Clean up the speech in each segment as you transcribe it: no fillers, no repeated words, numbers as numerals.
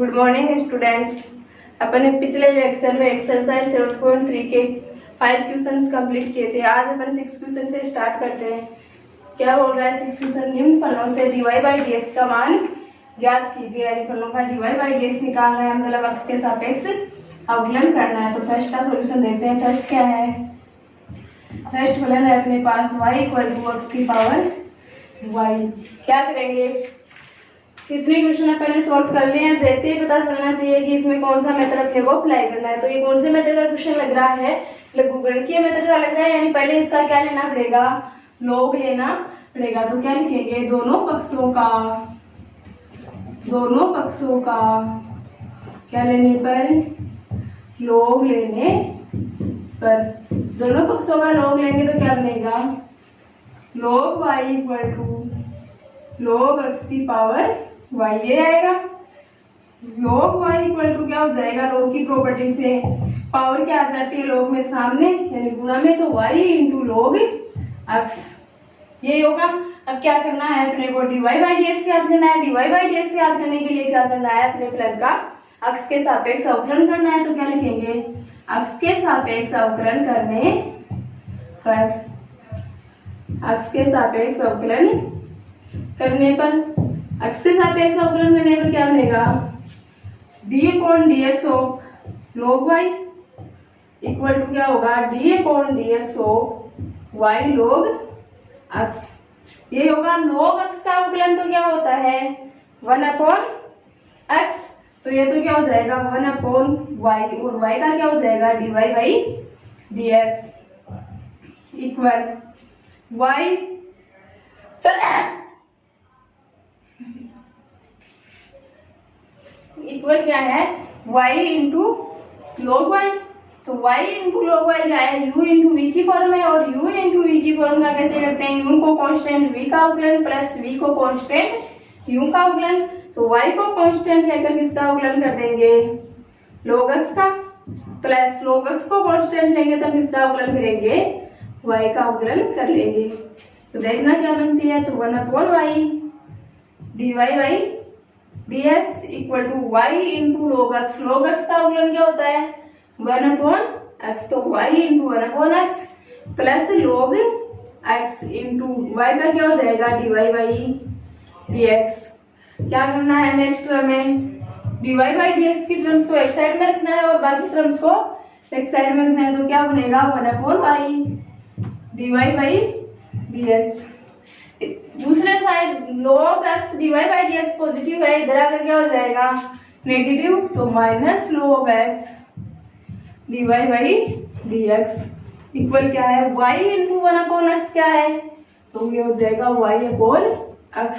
Good morning students. अपन ने पिछले lecture में एक्सरसाइज 7.3 के 5 क्वेश्चंस कंप्लीट किए थे। आज अपन 6 क्वेश्चन से स्टार्ट करते हैं। क्या बोल रहा है 6 क्वेश्चन? निम्न फलनों से dy/dx का मान ज्ञात कीजिए। यानी फलनों का dy/dx निकालना है, मतलब अक्ष के सापेक्ष अवकलन करना है। तो फर्स्ट का सॉल्यूशन देखते हैं। फर्स्ट क्या है? फर्स्ट फलन है अपने पास y = अक्ष की पावर y। क्या करेंगे? कितने क्वेश्चन अपन ने सॉल्व कर लिए हैं, देखते ही पता चलना चाहिए कि इसमें कौन सा मेथड अपने को अप्लाई करना है। तो ये कौन से मेथड का क्वेश्चन लग रहा है? लघुगणकीय मेथड का लग रहा है। यानी पहले इसका क्या लेना पड़ेगा? लॉग लेना पड़ेगा। तो क्या लिखेंगे? दोनों पक्षों का क्या लेने पर? लॉग लेने पर। दोनों पक्षों का लॉग लेंगे तो क्या बनेगा? log y = log x की पावर y, ये आएगा। log y = क्या हो जाएगा? log की प्रॉपर्टी से पावर क्या आ जाती है log में सामने, यानी गुणा में, तो y × log x ये होगा। अब क्या करना है अपने को? dy/dx याद करना है। dy/dx याद करने के लिए क्या करना है? अपने फलन का अक्ष के सापेक्ष अवकलन करना है। तो क्या लिखेंगे? अक्ष के सापेक्ष अवकलन करने पर, अक्ष के सापेक्ष अवकलन करने पर, अक्ष के सापेक्ष अवकलन करने पर क्या बनेगा? d/dx of log y equal to क्या होगा? d/dx of y log x। ये होगा। log x का अवकलन तो क्या होता है? 1/x। तो ये तो क्या हो जाएगा? 1/y, और y का क्या हो जाएगा? dy/dx इक्वल y इक्वल क्या है? y × log y। तो y × log y क्या है? u × v की फॉर्म है। और u × v की फॉर्म का कैसे करते हैं? u को कांस्टेंट v का अवकलन प्लस v को कांस्टेंट u का अवकलन। तो y को कांस्टेंट लेकर किसका अवकलन कर देंगे? log x का, प्लस log x को कांस्टेंट लेंगे तब किसका अवकलन करेंगे? y का अवकलन कर लेंगे। तो देखना क्या बनती है। तो 1/y dy/dx equal to y × log x। log x का अवकलन क्या होता है? 1/x। तो y × 1/x plus log x × y का क्या हो जाएगा? dy/dx। क्या करना है नेक्स्ट में? dy/dx की टर्म्स को एक साइड में रखना है और बाकी टर्म्स को एक साइड में रखना है। तो क्या बनेगा? 1/y dy/dx। दूसरे side log x dy/dx positive है, इधर आकर क्या हो जाएगा? नेगेटिव। तो -log x dy/dx इक्वल क्या है? y × 1/x क्या है? तो ये हो जाएगा y/x।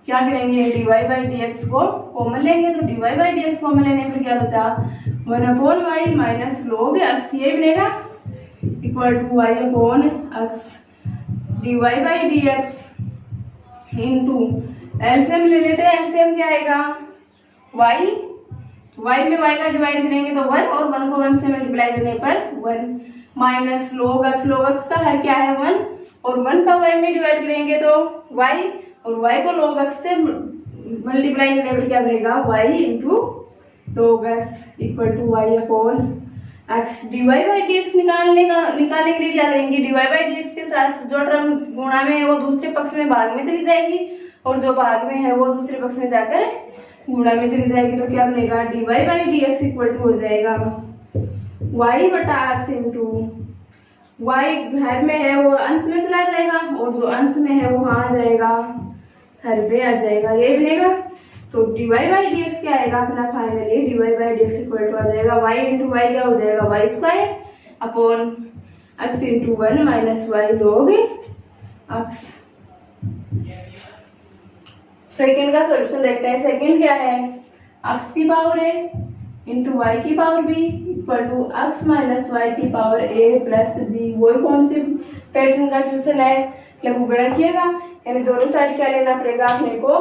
क्या करेंगे? dy/dx को कॉमन लेंगे। तो dy/dx कॉमन लेने पर क्या बचा? 1/y - log x ये बनेगा equal to y/x dy/dx into LCM ले लेते हैं। एलसीएम क्या आएगा? y में y का डिवाइड करेंगे तो 1, और 1 को 1 से मल्टीप्लाई करने पर 1 minus log x। log x का है क्या है? 1, और 1 का y में डिवाइड करेंगे तो y, और y को log x से मल्टीप्लाई करने पर क्या बनेगा? y × log x equal to y/x। dy/dx निकालने के लिए क्या करेंगे? dy/dx के साथ जो टर्म गुणा में है वो दूसरे पक्ष में भाग में चली जाएगी, और जो भाग में है वो दूसरे पक्ष में जाकर गुणा में चली जाएगी। तो क्या बनेगा? dy/dx इक्वल टू हो जाएगा y/x इंटू y हर में है वो अंश में चला जाएगा, और जो अंश में है वो वहां आ जाएगा, हर पे आ जाएगा, ये बनेगा। तो dy/dx क्या आएगा अपना? फाइनली dy/dx इक्वल टू आ जाएगा y × y क्या हो जाएगा? y² upon x × 1 - y log x। Second का सॉल्यूशन देखते हैं। सेकंड क्या है? x की पावर a × y की power b equal to x - y की पावर a प्लस b। वही कौन सी पैटर्न का क्वेश्चन है? लघुगणकीय का। यानी दोनों साइड क्या लेना पड़ेगा अपने को?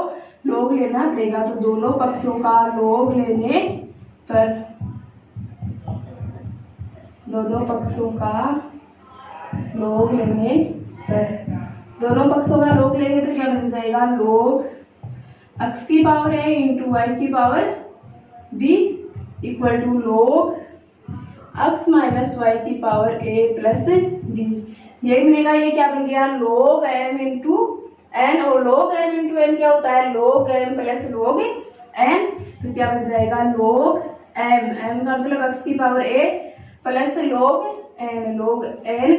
log लेना पड़ेगा। तो दोनों पक्षों का log लेने पर, दोनों पक्षों का log लेने पर, दोनों पक्षों का log लेंगे तो क्या बन जाएगा? log x की पावर a इंटू वाई की power b equal to log x minus y की पावर a प्लस b। ये मिलेगा, ये क्या बन गया log m इंटू n, और log m इंटू n क्या होता है log m plus log n, तो क्या बन जाएगा log m का मतलब x की power a plus log n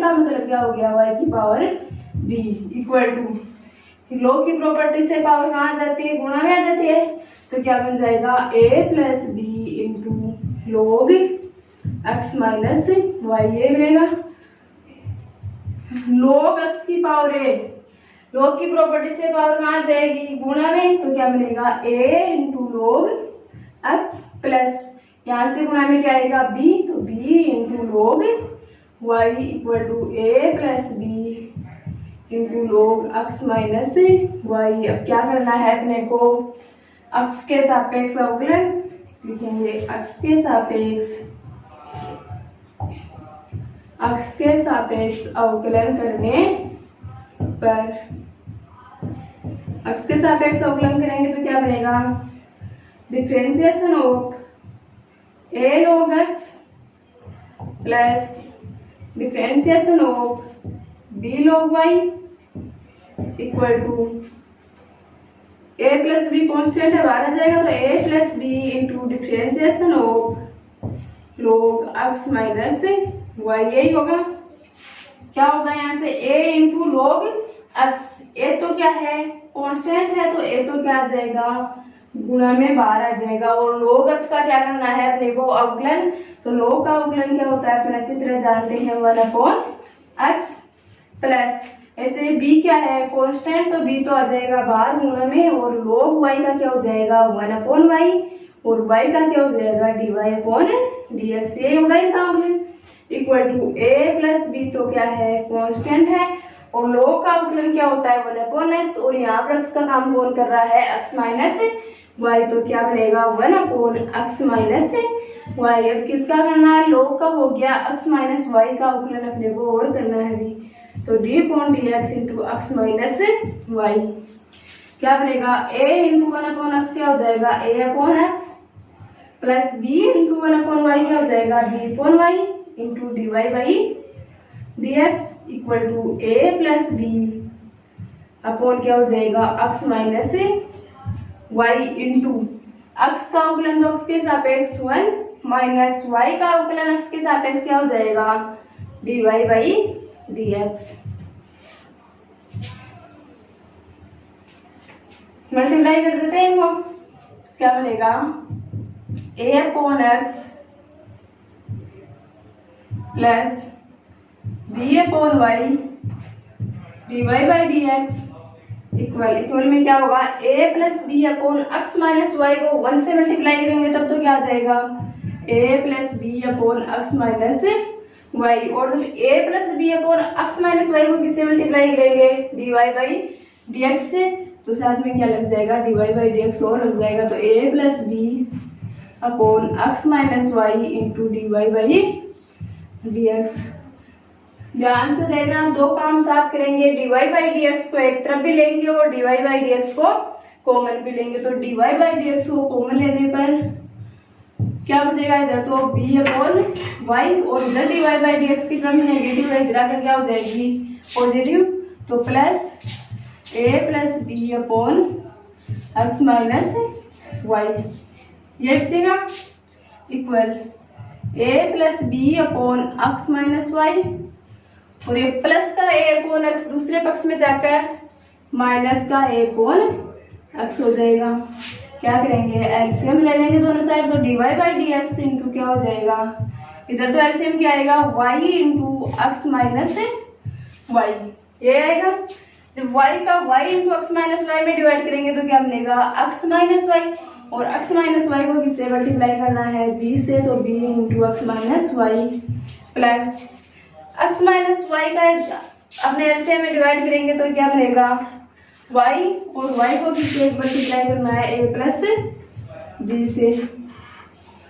का मतलब क्या हो गया y की power b equal to log की प्रॉपर्टी से पावर कहाँ आ जाती है, गुणा में आ जाती है, तो क्या बन जाएगा a plus b into log x minus y. ये मिलेगा log x की पावर a, log की प्रॉपर्टी से पावर कहाँ जाएगी, गुणा में, तो क्या बनेगा a into log x plus यहाँ से गुणा में क्या आएगा b, तो b into log y equal to a plus b into log x minus y. अब क्या करना है अपने को, x के सापेक्ष अवकलन लिखेंगे, x के सापेक्ष अवकलन करने पर, x के सापेक्ष अवकलन करेंगे तो क्या बनेगा differentiation of a log x plus differentiation of b log y equal to a plus b constant है, बाहर आ जाएगा, तो a plus b into differentiation of log x minus y। यही होगा, क्या होगा यहाँ से a into log x, a तो क्या है कांस्टेंट है, तो a तो क्या आ जाएगा गुणा में बाहर आ जाएगा, और log x का क्या करना है अपने को अवकलन, तो log का अवकलन क्या होता है अपना चित्र जानते हैं 1/x प्लस ऐसे b क्या है कांस्टेंट, तो b तो आ जाएगा बाहर गुणा में, और log y का क्या हो जाएगा 1/y, और y का क्या हो जाएगा dy/dx। ये होगा इनका अवकलन equal to a plus b तो क्या है कांस्टेंट है, और log का अवकलन क्या होता है 1/x, और यहाँ पर x का काम कौन कर रहा है x माइनस y, तो क्या बनेगा 1/x माइनस y। अब किसका करना है, log का हो गया, x माइनस y का अवकलन अपने को और करना है भी, तो d/dx into x minus y क्या बनेगा a इंटू 1/x क्या हो जाएगा a/x plus b into 1/y क्या हो जाएगा b/y into dy/dx equal to a plus b upon क्या हो जाएगा x minus y into x का अवकलन तो x के सापेक्ष 1 माइनस y का अवकलन x के सापेक्ष क्या हो जाएगा dy/dx। मल्टीप्लाई कर देते हैं इनको, क्या बनेगा a/x plus b/y dy/dx equal में क्या होगा a plus b upon x minus Y को 1 से मल्टीप्लाई करेंगे तब तो क्या आ जाएगा a plus b upon x minus Y, और a plus b upon x minus Y को किससे मल्टीप्लाई करेंगे dy/dx से, तो साथ में क्या लग जाएगा dy/dx और लग जाएगा, तो a plus b upon x minus y into dy/dx। ध्यान से देखना, दो काम साथ करेंगे, dy/dx को एक तरफ भी लेंगे और dy/dx को कॉमन भी लेंगे, तो dy/dx को कॉमन लेने पर क्या बचेगा, इधर तो b/y और इधर dy/dx की टर्म नेगेटिव है, इधर आकर क्या हो जाएगी पॉजिटिव, तो plus a plus b upon x minus y, ये बचेगा equal a plus b upon x minus Y, और ये प्लस का a अपॉन x दूसरे पक्ष में जाकर माइनस का a अपॉन x हो जाएगा। क्या करेंगे एलसीएम ले लेंगे दोनों साइड, तो dy/dx इंटू क्या हो जाएगा, इधर तो एलसीएम क्या आएगा y into x minus y, ये आएगा। जब y का y into x minus y में डिवाइड करेंगे तो क्या बनेगा x माइनस वाई, और x माइनस वाई को किससे मल्टीप्लाई करना है b से, तो b into x minus y plus x minus y का अपने एलसीएम में डिवाइड करेंगे तो क्या बनेगा y, और y को किससे मल्टीप्लाई करना है a प्लस b से,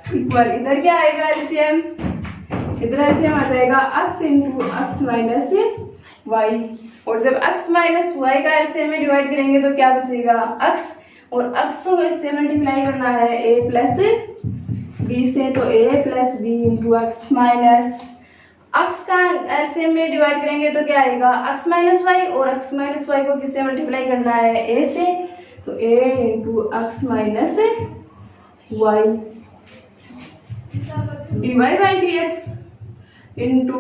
इक्वल इधर क्या आएगा एलसीएम, इधर एलसीएम आ जाएगा x into x minus Y, और जब x माइनस वाई का एलसीएम में डिवाइड करेंगे तो क्या बचेगा x, और अक्सों को इससे मल्टीप्लाई करना है a प्लस बी से, तो a plus B into x minus X का एलसीएम में डिवाइड करेंगे तो क्या आएगा x माइनस वाई, और x माइनस वाई को किससे मल्टीप्लाई करना है a से, तो a into x minus Y dy by D x into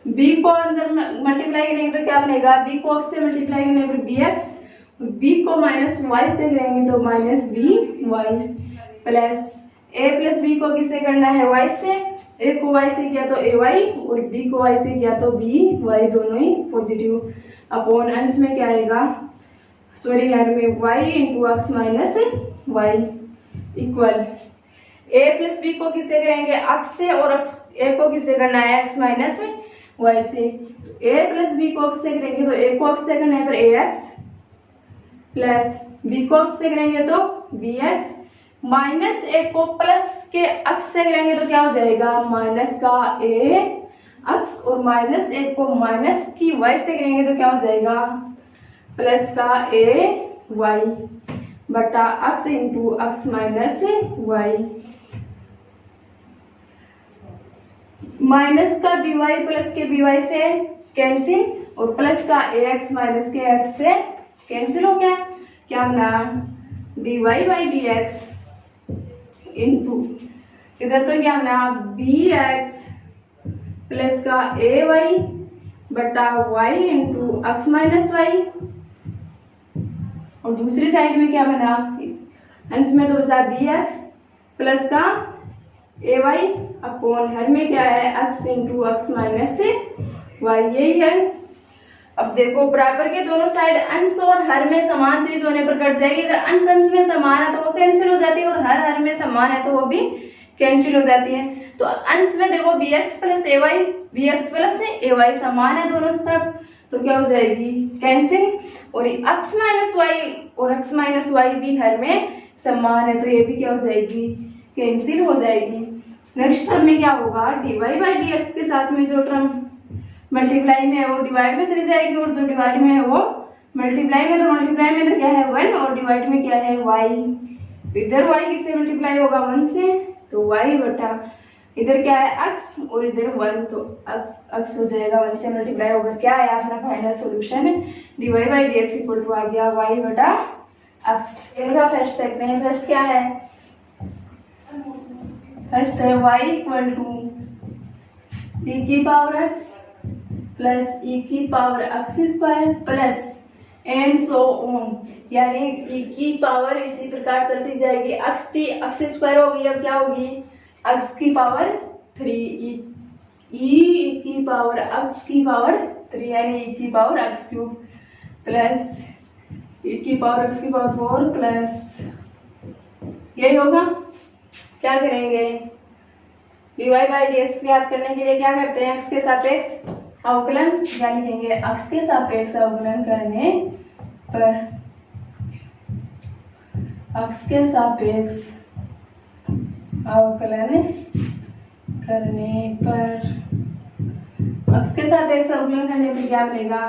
b को अंदर मल्टीप्लाई करेंगे तो क्या बनेगा, b को x से मल्टीप्लाई करने पर bx, b को माइनस y से करेंगे तो minus by plus a plus b को किससे करना है y से, a को y से किया तो ay और b को y से किया तो by, दोनों ही पॉजिटिव, अपॉन अंश में क्या आएगा, सॉरी यार में y into x minus y equal a plus b को किससे करेंगे x से, और a को किससे करना है x माइनस वाई से, a प्लस बी को x से करेंगे तो a को x से करने पर ax प्लस b को x से करेंगे तो bx माइनस a को प्लस के x से करेंगे तो क्या हो जाएगा माइनस का a x, और माइनस a को माइनस की y से करेंगे तो क्या हो जाएगा प्लस का a y बटा x into x minus y, minus का by प्लस के by से कैंसिल, और प्लस का ax माइनस के x से कैंसिल हो गया, क्या बना dy by D x into इधर तो क्या बना bx प्लस का ay बटा y into x minus Y, और दूसरी साइड में क्या बना अंश में तो बचा bx प्लस का ay अपॉन हर में क्या है x into x minus y, यही है। अब देखो बराबर के दोनों साइड अंश और हर में समान सीरीज होने पर कट जाएगी, अगर अंश अंश में समान है तो वो कैंसिल हो जाती है, और हर में समान है तो वो भी कैंसिल हो जाती है। तो अंश में देखो bx प्लस ay समान है दोनों तरफ, तो क्या हो जाएगी कैंसिल, और x माइनस वाई और x माइनस वाई भी हर में समान है तो ये भी क्या हो जाएगी कैंसिल हो जाएगी। नेक्स्ट टर्म में क्या होगा dy बाई डी एक्स के साथ में जो टर्म मल्टीप्लाई में है वो डिवाइड में चली जाएगी, और जो डिवाइड में है वो मल्टीप्लाई में, तो मल्टीप्लाई में तो क्या है 1 और डिवाइड में क्या है y, इधर y किससे मल्टीप्लाई होगा 1 से, तो y बटा इधर क्या है x और इधर 1, तो x हो जाएगा 1 से मल्टीप्लाई होकर क्या आया अपना final solution dy by D x equal to आ गया y बटा x। इनका फर्स्ट देखते हैं, फर्स्ट क्या है, फर्स्ट है y इक्वल टू e की पावर x प्लस e की power x square plus and so on, यानी e की पावर इसी प्रकार चलती जाएगी, x की x स्क्वायर होगी, अब क्या होगी x की पावर 3 e की पावर x की पावर 3 यानी e की power x cube plus e की पावर x की पावर 4 प्लस यही होगा। क्या करेंगे dy बाई डी एक्स याद करने के लिए क्या करते हैं x के सापेक्ष अवकलन, क्या लिखेंगे x के सापेक्ष अवकलन करने पर, x के सापेक्ष अवकलन करने पर, x के सापेक्ष अवकलन करने पर क्या बनेगा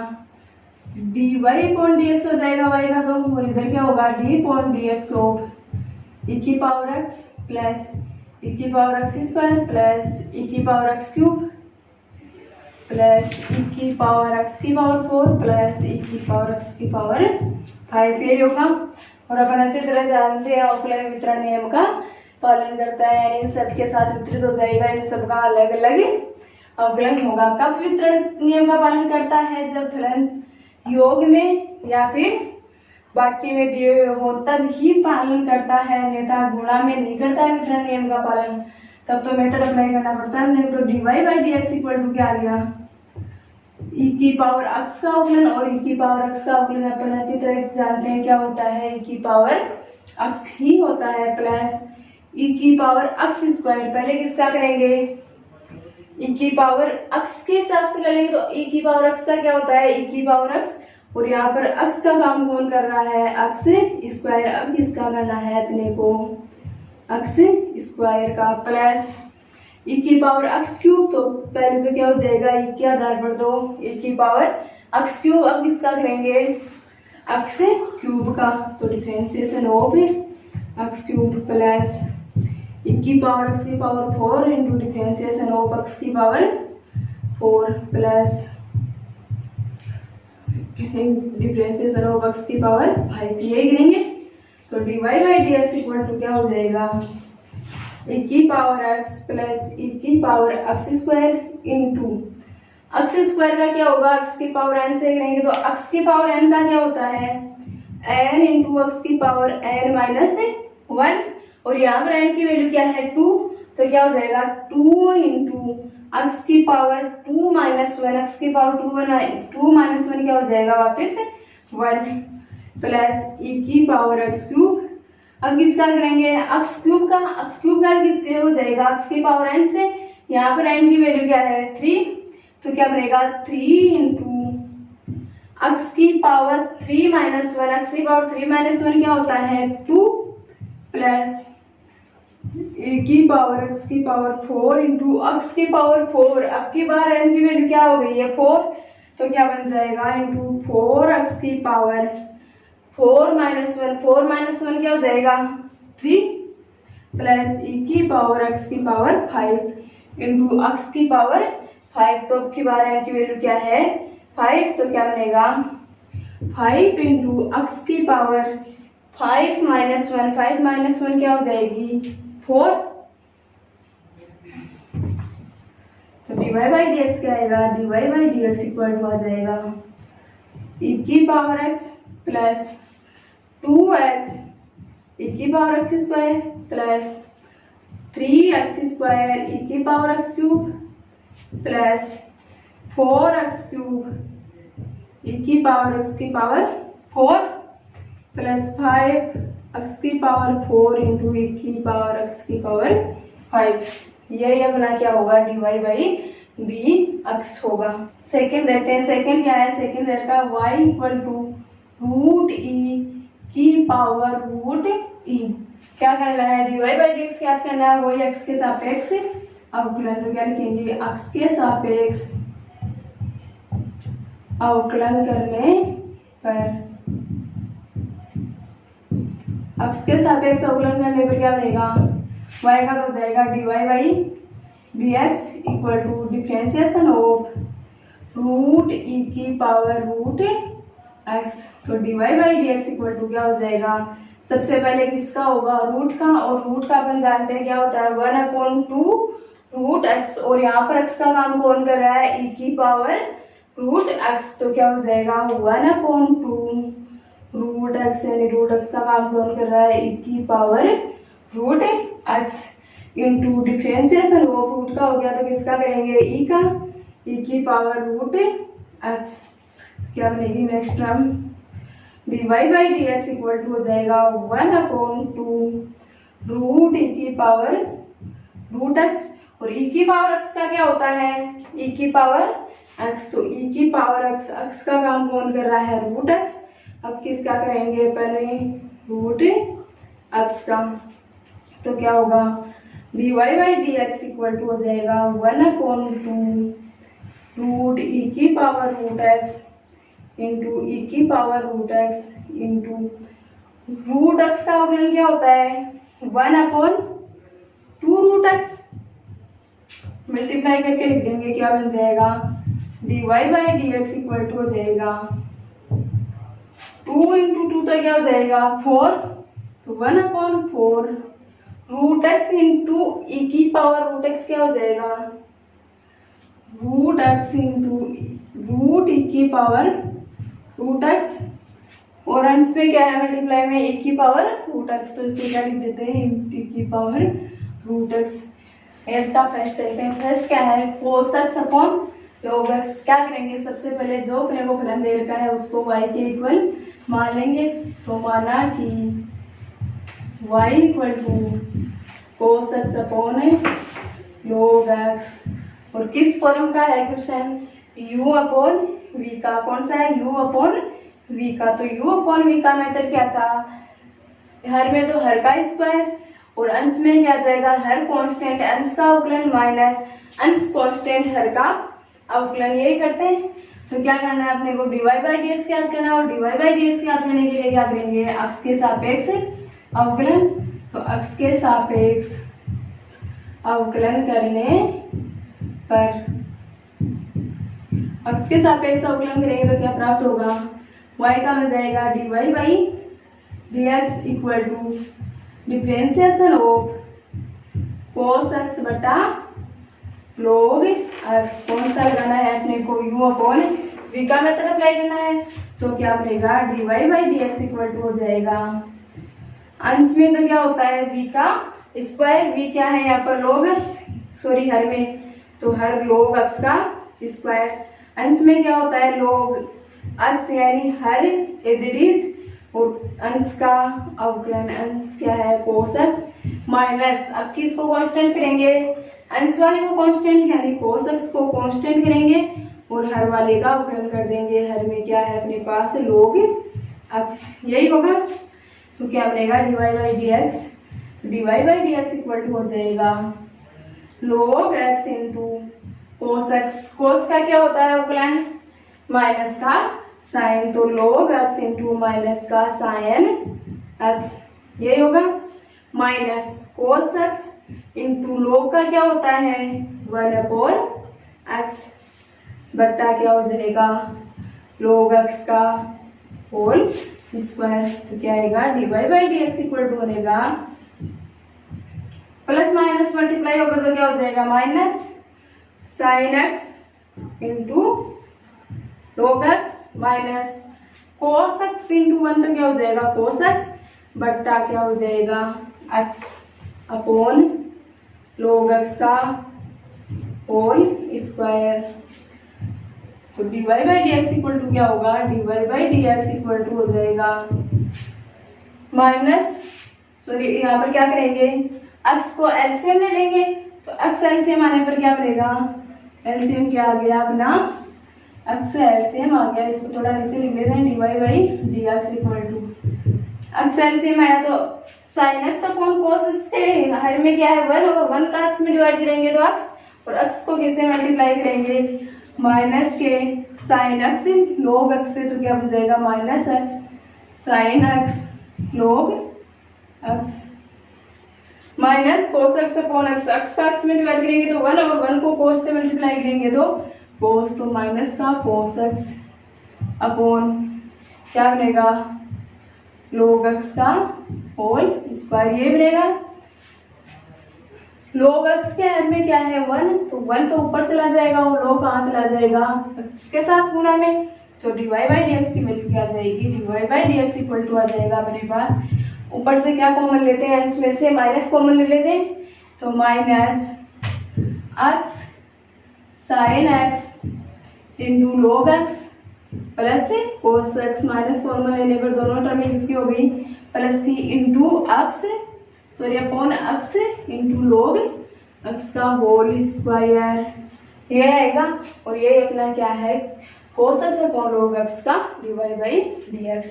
dy अपॉन डी एक्स हो जाएगा y का, तो और इधर क्या होगा d upon D x of e की पावर x प्लस e की power x square plus e की power x cube plus e की पावर x की पावर 4 प्लस e की पावर x की पावर 5 ये होगा। और अपन अच्छी तरह जानते हैं अवकलन वितरण नियम का पालन करता है, यानी इन सब के साथ वितरित हो जाएगा, इन सब का अलग अलग अवकलन होगा। कब वितरण नियम का पालन करता है, जब फलन योग में या फिर वाक्य में दिए हुए हो तब ही पालन करता है, अन्यथा गुणा में नहीं करता है वितरण नियम का पालन, तब तो मेथड अप्लाई करना पड़ता है। नहीं तो dy by D x equal to क्या आ गया e की पावर x का अवकलन, और e की पावर x का अवकलन अपन अच्छी तरह जानते हैं क्या होता है e की पावर x ही होता है, प्लस e की पावर x स्क्वायर, पहले किसका करेंगे e की पावर x के हिसाब से करेंगे तो e की पावर x का क्या होता है e की पावर x, और यहाँ पर x का काम कौन कर रहा है x स्क्वायर, अब किसका करना है अपने को x स्क्वायर का, प्लस e की पावर x क्यूब, तो पहले तो क्या हो जाएगा e के आधार पर दो e की पावर x क्यूब, अब किसका करेंगे एक्स क्यूब का, तो differentiation of x cube plus e की पावर x की power 4 into differentiation of x की power 4 plus differentiation of x की पावर 5, ये गिनेंगे तो dy by D x equal to क्या हो जाएगा e की पावर x प्लस e की power x square into x square का क्या होगा, x की पावर n से गिनेंगे तो x की पावर n का क्या होता है n इंटू एक्स की पावर n माइनस 1 और यहाँ पर n की वैल्यू क्या है 2, तो क्या हो जाएगा 2 इंटू एक्स की पावर 2 माइनस 1, एक्स की पावर 2 माइनस 1 क्या हो जाएगा वापस 1 प्लस e की पावर एक्स क्यूब। अब किसका करेंगे एक्स क्यूब का किसके हो जाएगा एक्स की पावर n से, यहाँ पर n की वैल्यू क्या है 3, तो क्या बनेगा 3 इंटू एक्स की पावर 3 माइनस 1, एक्स की पावर 3 माइनस 1 क्या होता है 2 प्लस e की पावर x की पावर 4 इंटू एक्स की पावर 4, अब की बार n की वैल्यू क्या हो गई है 4, तो क्या बन जाएगा इंटू 4 एक्स की पावर 4 माइनस 1 क्या हो जाएगा 3 प्लस e की पावर x की पावर 5 इंटू एक्स की पावर 5, तो अब की बार n की वैल्यू क्या है 5, तो क्या बनेगा 5 इंटू एक्स की पावर 5 माइनस 1 क्या हो जाएगी 4, तो dy बाई डी एक्स क्या आएगा dy by D x equal to आ जाएगा e की power x plus 2x e की power x square plus 3x square e की power x cube plus 4x cube e की पावर x की power 4 plus 5 x की power 4 into e की power x की पावर 5, ये अपना क्या होगा dy बाई डी एक्स होगा। सेकंड देते हैं, सेकंड क्या है, सेकंड देर का y equal to root E की पावर रूट ई, क्या करना है dy बाई डी एक्स क्या करना है, वही x के सापेक्ष अवकलन, तो क्या लिखेंगे x के सापेक्ष अवकलन करने पर, x के सापेक्ष अवकलन करने पर क्या बनेगा y का तो हो जाएगा dy by D x equal to differentiation of root E की पावर रूट x, तो dy by D x equal to क्या हो जाएगा, सबसे पहले किसका होगा रूट का, और रूट का अपन जानते हैं क्या होता है 1/2 रूट x, और यहाँ पर x का काम कौन कर रहा है e की पावर रूट x, तो क्या हो जाएगा 1/2 रूट x, यानी रूट x का काम कौन कर रहा है e की power root x into differentiation वो रूट का हो गया तो किसका करेंगे e का, e की पावर रूट x, क्या बनेगी next term dy by D x equal to हो जाएगा 1/2 रूट e की पावर रूट x, और e की पावर x का क्या होता है e की पावर x, तो e की पावर x का काम कौन कर रहा है रूट x, अब किसका करेंगे पहले रूट x का, तो क्या होगा dy by D x equal to हो जाएगा 1/2 रूट e की power root x into e की power root x into root x का अवकलन क्या होता है 1/2 रूट x, मल्टीप्लाई करके लिख देंगे क्या बन जाएगा dy by D x equal to हो जाएगा 2 इंटू 2 तो क्या हो जाएगा 4, तो 1/4 रूट x इंटू e की पावर रूट x क्या हो जाएगा root x into root e की पावर रूट x, और अंश में क्या है मल्टीप्लाई में e की पावर रूट x, तो इसको क्या लिख देते हैं e की पावर रूट x। एट का फर्स्ट देखते हैं, फर्स्ट क्या है cos x upon log x, क्या करेंगे सबसे पहले जो अपने को फलन दे रखा है उसको y के इक्वल मान लेंगे, तो माना कि y equal to cos x upon log x, और किस फॉर्म का है क्वेश्चन u अपॉन v का, कौन सा है u अपॉन v का, तो u अपॉन v का मेथड क्या था, हर में तो हर का स्क्वायर, और अंश में क्या जाएगा हर कांस्टेंट अंश का अवकलन माइनस अंश कांस्टेंट हर का अवकलन, यही करते हैं। तो क्या करना है अपने को, dy बाई डी एक्स याद करना है, और dy बाई डी एक्स याद करने के लिए क्या करेंगे, अक्ष के सापेक्ष अवकलन। तो अक्ष के सापेक्ष अवकलन करने पर, अक्ष के सापेक्ष अवकलन करेंगे तो क्या प्राप्त होगा, y का मिल जाएगा dy by D x equal to differentiation of cos x बटा log x। कौन सा लगाना है अपने को, u अपॉन v का मेथड अप्लाई करना है। तो क्या बनेगा dy by D x equal to हो जाएगा, अंश में तो क्या होता है v का स्क्वायर, v क्या है यहाँ पर log x, सॉरी हर में, तो हर log x का स्क्वायर, अंश में क्या होता है log x यानी हर एज इट इज, और अंश का अवकलन, अंश क्या है cos x माइनस, अब किसको कांस्टेंट करेंगे, अंश वाले को कांस्टेंट यानी cos x को कांस्टेंट करेंगे और हर वाले का अवकलन कर देंगे। हर में क्या है अपने पास log x, यही होगा। तो क्या बनेगा dy by D x equal to हो जाएगा log x into cos x, cos का क्या होता है अवकलन, माइनस का साइन, तो log x इंटू माइनस का साइन x, यही होगा, minus cos x into log का क्या होता है 1 अपॉन x बट्टा क्या हो जाएगा log x का होल स्क्वायर। तो क्या आएगा dy by D x equal to बनेगा, प्लस माइनस मल्टीप्लाई होकर तो क्या हो जाएगा minus sine x into log x minus cos x into 1 तो क्या हो जाएगा cos x बट्टा क्या हो जाएगा x अपॉन log x का होल स्क्वायर। तो dy by D x equal to क्या होगा, dy by D x equal to हो जाएगा माइनस, सॉरी यहाँ पर क्या करेंगे x को एलसीएम ले लेंगे, तो x एलसीएम आने पर क्या बनेगा, एलसीएम क्या आ गया अपना x एलसीएम आ गया, इसको थोड़ा नीचे लिख लेते हैं dy by D x equal to, x LCM आया तो sine x upon cos x के हर में क्या है 1, और 1 का x में डिवाइड करेंगे तो x, और x को किससे मल्टीप्लाई करेंगे माइनस के साइन x log x से, तो क्या बन जाएगा minus x sine x log x minus cos x upon x, x का x में डिवाइड करेंगे तो 1, और 1 को cos से मल्टीप्लाई करेंगे तो cos, तो माइनस का cos x अपॉन क्या बनेगा log x का होल स्क्वायर, ये बनेगा। log x के हर में क्या है 1, तो 1 तो ऊपर चला जाएगा और log कहाँ चला जाएगा x के साथ गुणा में, तो dy बाई डी एक्स की वैल्यू क्या आ जाएगी, dy by D x equal to आ जाएगा अपने पास, ऊपर से क्या कॉमन लेते हैं, अंश में से माइनस कॉमन ले लेते हैं, तो minus x sine x into log x plus cos x, minus common लेने पर दोनों टर्म किसकी हो गई प्लस की, into x sorry upon x into log x का होल स्क्वायर, ये आएगा, और ये अपना क्या है cos x upon log x का dy by D x.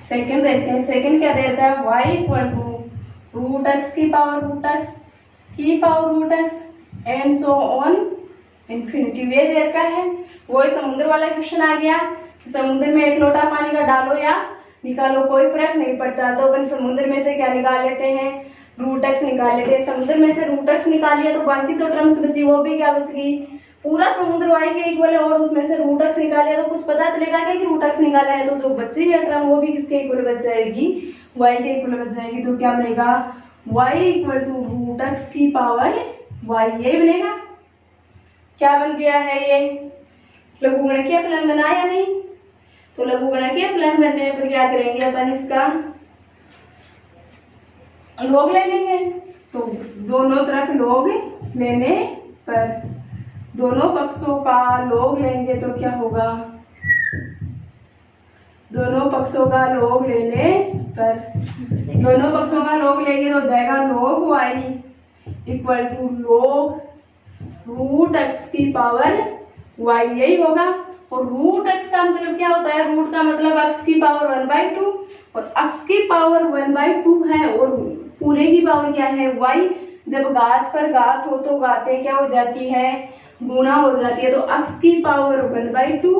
Second देखते हैं, सेकेंड क्या देता है y equal to root x की power root x and so on infinity, वे देर का है, वो समुद्र वाला क्वेश्चन आ गया, समुद्र में एक लोटा पानी का डालो या निकालो कोई फर्क नहीं पड़ता, तो अपन समुद्र में से क्या निकाल लेते हैं रूट एक्स निकाल लेते हैं, समुद्र में से रूट एक्स निकाल लिया तो बाकी जो टर्म्स बची वो भी क्या बच गई, पूरा समुद्र y के इक्वल है, और उसमें से रूट एक्स निकाल लिया तो कुछ पता चलेगा क्या कि रूट एक्स निकाला है, तो जो बची है टर्म वो भी किसके इक्वल बच जाएगी y के इक्वल बच जाएगी। तो क्या बनेगा y equal to root x की पावर y, ये बनेगा, क्या बन गया है ये लघुगणकीय फलन बना या नहीं, तो लघुगणकीय फलन बनने पर क्या करेंगे अपन इसका log ले लेंगे, तो दोनों तरफ log लेने पर दोनों पक्षों का log लेंगे तो क्या होगा, दोनों पक्षों का log लेने पर, दोनों पक्षों का log लेंगे तो हो जाएगा log y equal to log root x की पावर y, यही होगा। और रूट एक्स का मतलब क्या होता है, रूट का मतलब x की पावर 1/2, और x की पावर 1/2 है, और पूरे की पावर क्या है y, जब घात पर घात हो तो घातें क्या हो जाती है गुणा हो जाती है तो x की पावर 1/2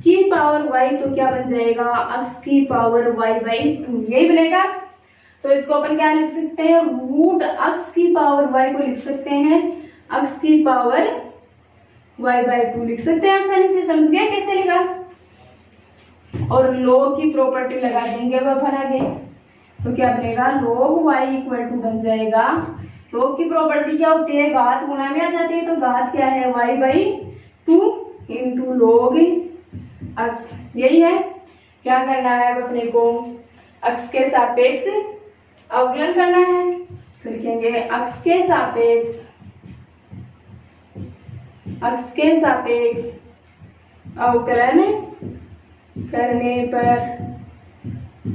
की पावर y, तो क्या बन जाएगा x की पावर y/2, यही बनेगा। तो इसको अपन क्या लिख सकते हैं, रूट x की पावर y को लिख सकते हैं x की पावर y/2 लिख सकते हैं आसानी से। समझ गए कैसे लिखा? और log की प्रॉपर्टी लगा देंगे अब अपन आगे, तो क्या बनेगा log y इक्वल टू बन जाएगा, log की प्रॉपर्टी क्या होती है, घात गुणा में आ जाती है, तो घात क्या है y/2 इंटू log x, यही है। क्या करना है अब अपने को, x के सापेक्ष अवकलन करना है, तो लिखेंगे x के सापेक्ष अवकलन करने पर,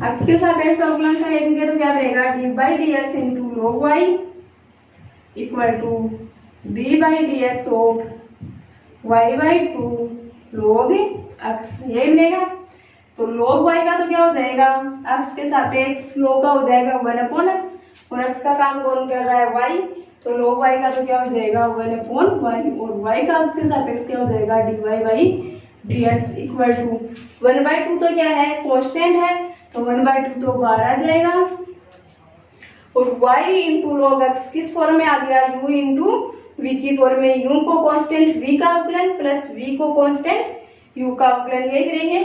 x के सापेक्ष अवकलन करेंगे तो क्या बनेगा d/dx into log y equal to d/dx of y/2 log x, यही बनेगा। तो log y का तो क्या हो जाएगा, x के सापेक्ष log का हो जाएगा 1/x, और x का काम कौन कर रहा है y, तो log y का तो क्या हो जाएगा 1/y, और y का x के सापेक्ष क्या हो जाएगा dy/dx इक्वल टू 1/2, तो क्या है कांस्टेंट है, तो 1/2 तो बाहर आ जाएगा, और y इंटू log x किस फॉर्म में आ गया, u इंटू v की फॉर्म में, u को कांस्टेंट v का अवकलन प्लस v को कांस्टेंट u का अवकलन, यही करेंगे।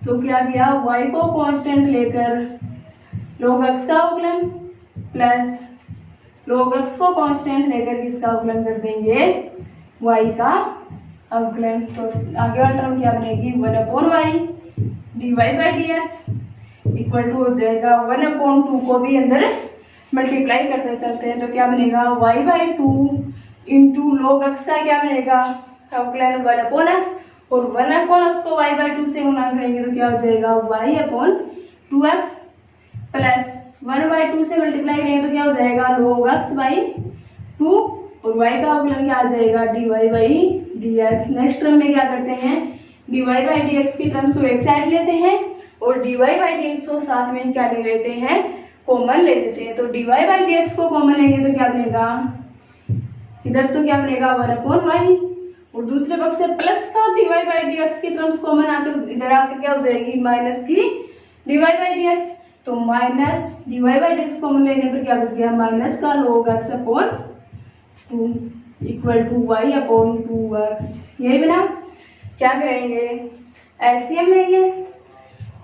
तो क्या किया, y को कांस्टेंट लेकर log x का अवकलन प्लस log x को कांस्टेंट लेकर किसका अवकलन कर देंगे, y का अवकलन। तो आगे वाला टर्म क्या बनेगी 1/y dy/dx इक्वल टू हो जाएगा 1/2 को भी अंदर मल्टीप्लाई करते चलते हैं, तो क्या बनेगा y/2 इंटू log x का क्या बनेगा अवकलन 1/x, और 1/x को y/2 से गुणा करेंगे तो क्या हो जाएगा y/2x प्लस 1/2 से मल्टीप्लाई करेंगे तो क्या हो जाएगा log x/2, और y का अवकलन क्या आ जाएगा dy/dx। नेक्स्ट टर्म में क्या करते हैं, dy/dx की टर्म्स को एक साइड लेते हैं और dy/dx को साथ में क्या ले लेते हैं, कॉमन ले लेते हैं। तो dy/dx को कॉमन लेंगे तो क्या बनेगा, इधर तो क्या बनेगा 1/y, और दूसरे पक्ष से प्लस का dy/dx की टर्म्स कॉमन आकर इधर आकर क्या हो जाएगी माइनस की dy/dx, तो माइनस dy/dx कॉमन लेने पर क्या बच गया माइनस का log x/2 equal to y/2x, यही बना। क्या करेंगे एलसीएम लेंगे,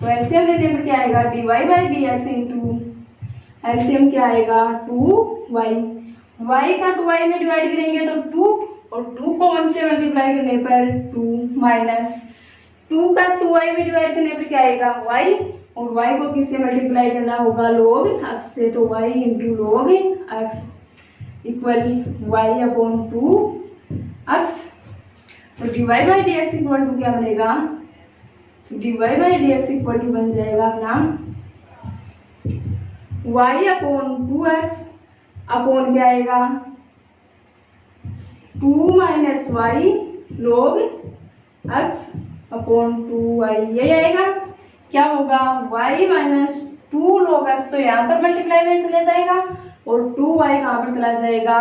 तो एलसीएम लेने पर क्या आएगा dy/dx इंटू एलसीएम क्या आएगा 2y, y का 2y में डिवाइड करेंगे तो 2, और 2 को 1 से मल्टीप्लाई करने पर 2 माइनस 2 का 2y में डिवाइड करने पर क्या आएगा y, और y को किससे मल्टीप्लाई करना होगा log x से, तो y into log x equal y/2x। तो dy/dx इक्वल टू क्या बनेगा, dy/dx इक्वल टू बन जाएगा अपना y/2x अपॉन क्या आएगा 2 minus y log x upon 2y, यही आएगा। क्या होगा y माइनस 2 log x, तो यहाँ पर मल्टीप्लाई में चला जाएगा और 2y कहाँ पर चला जाएगा,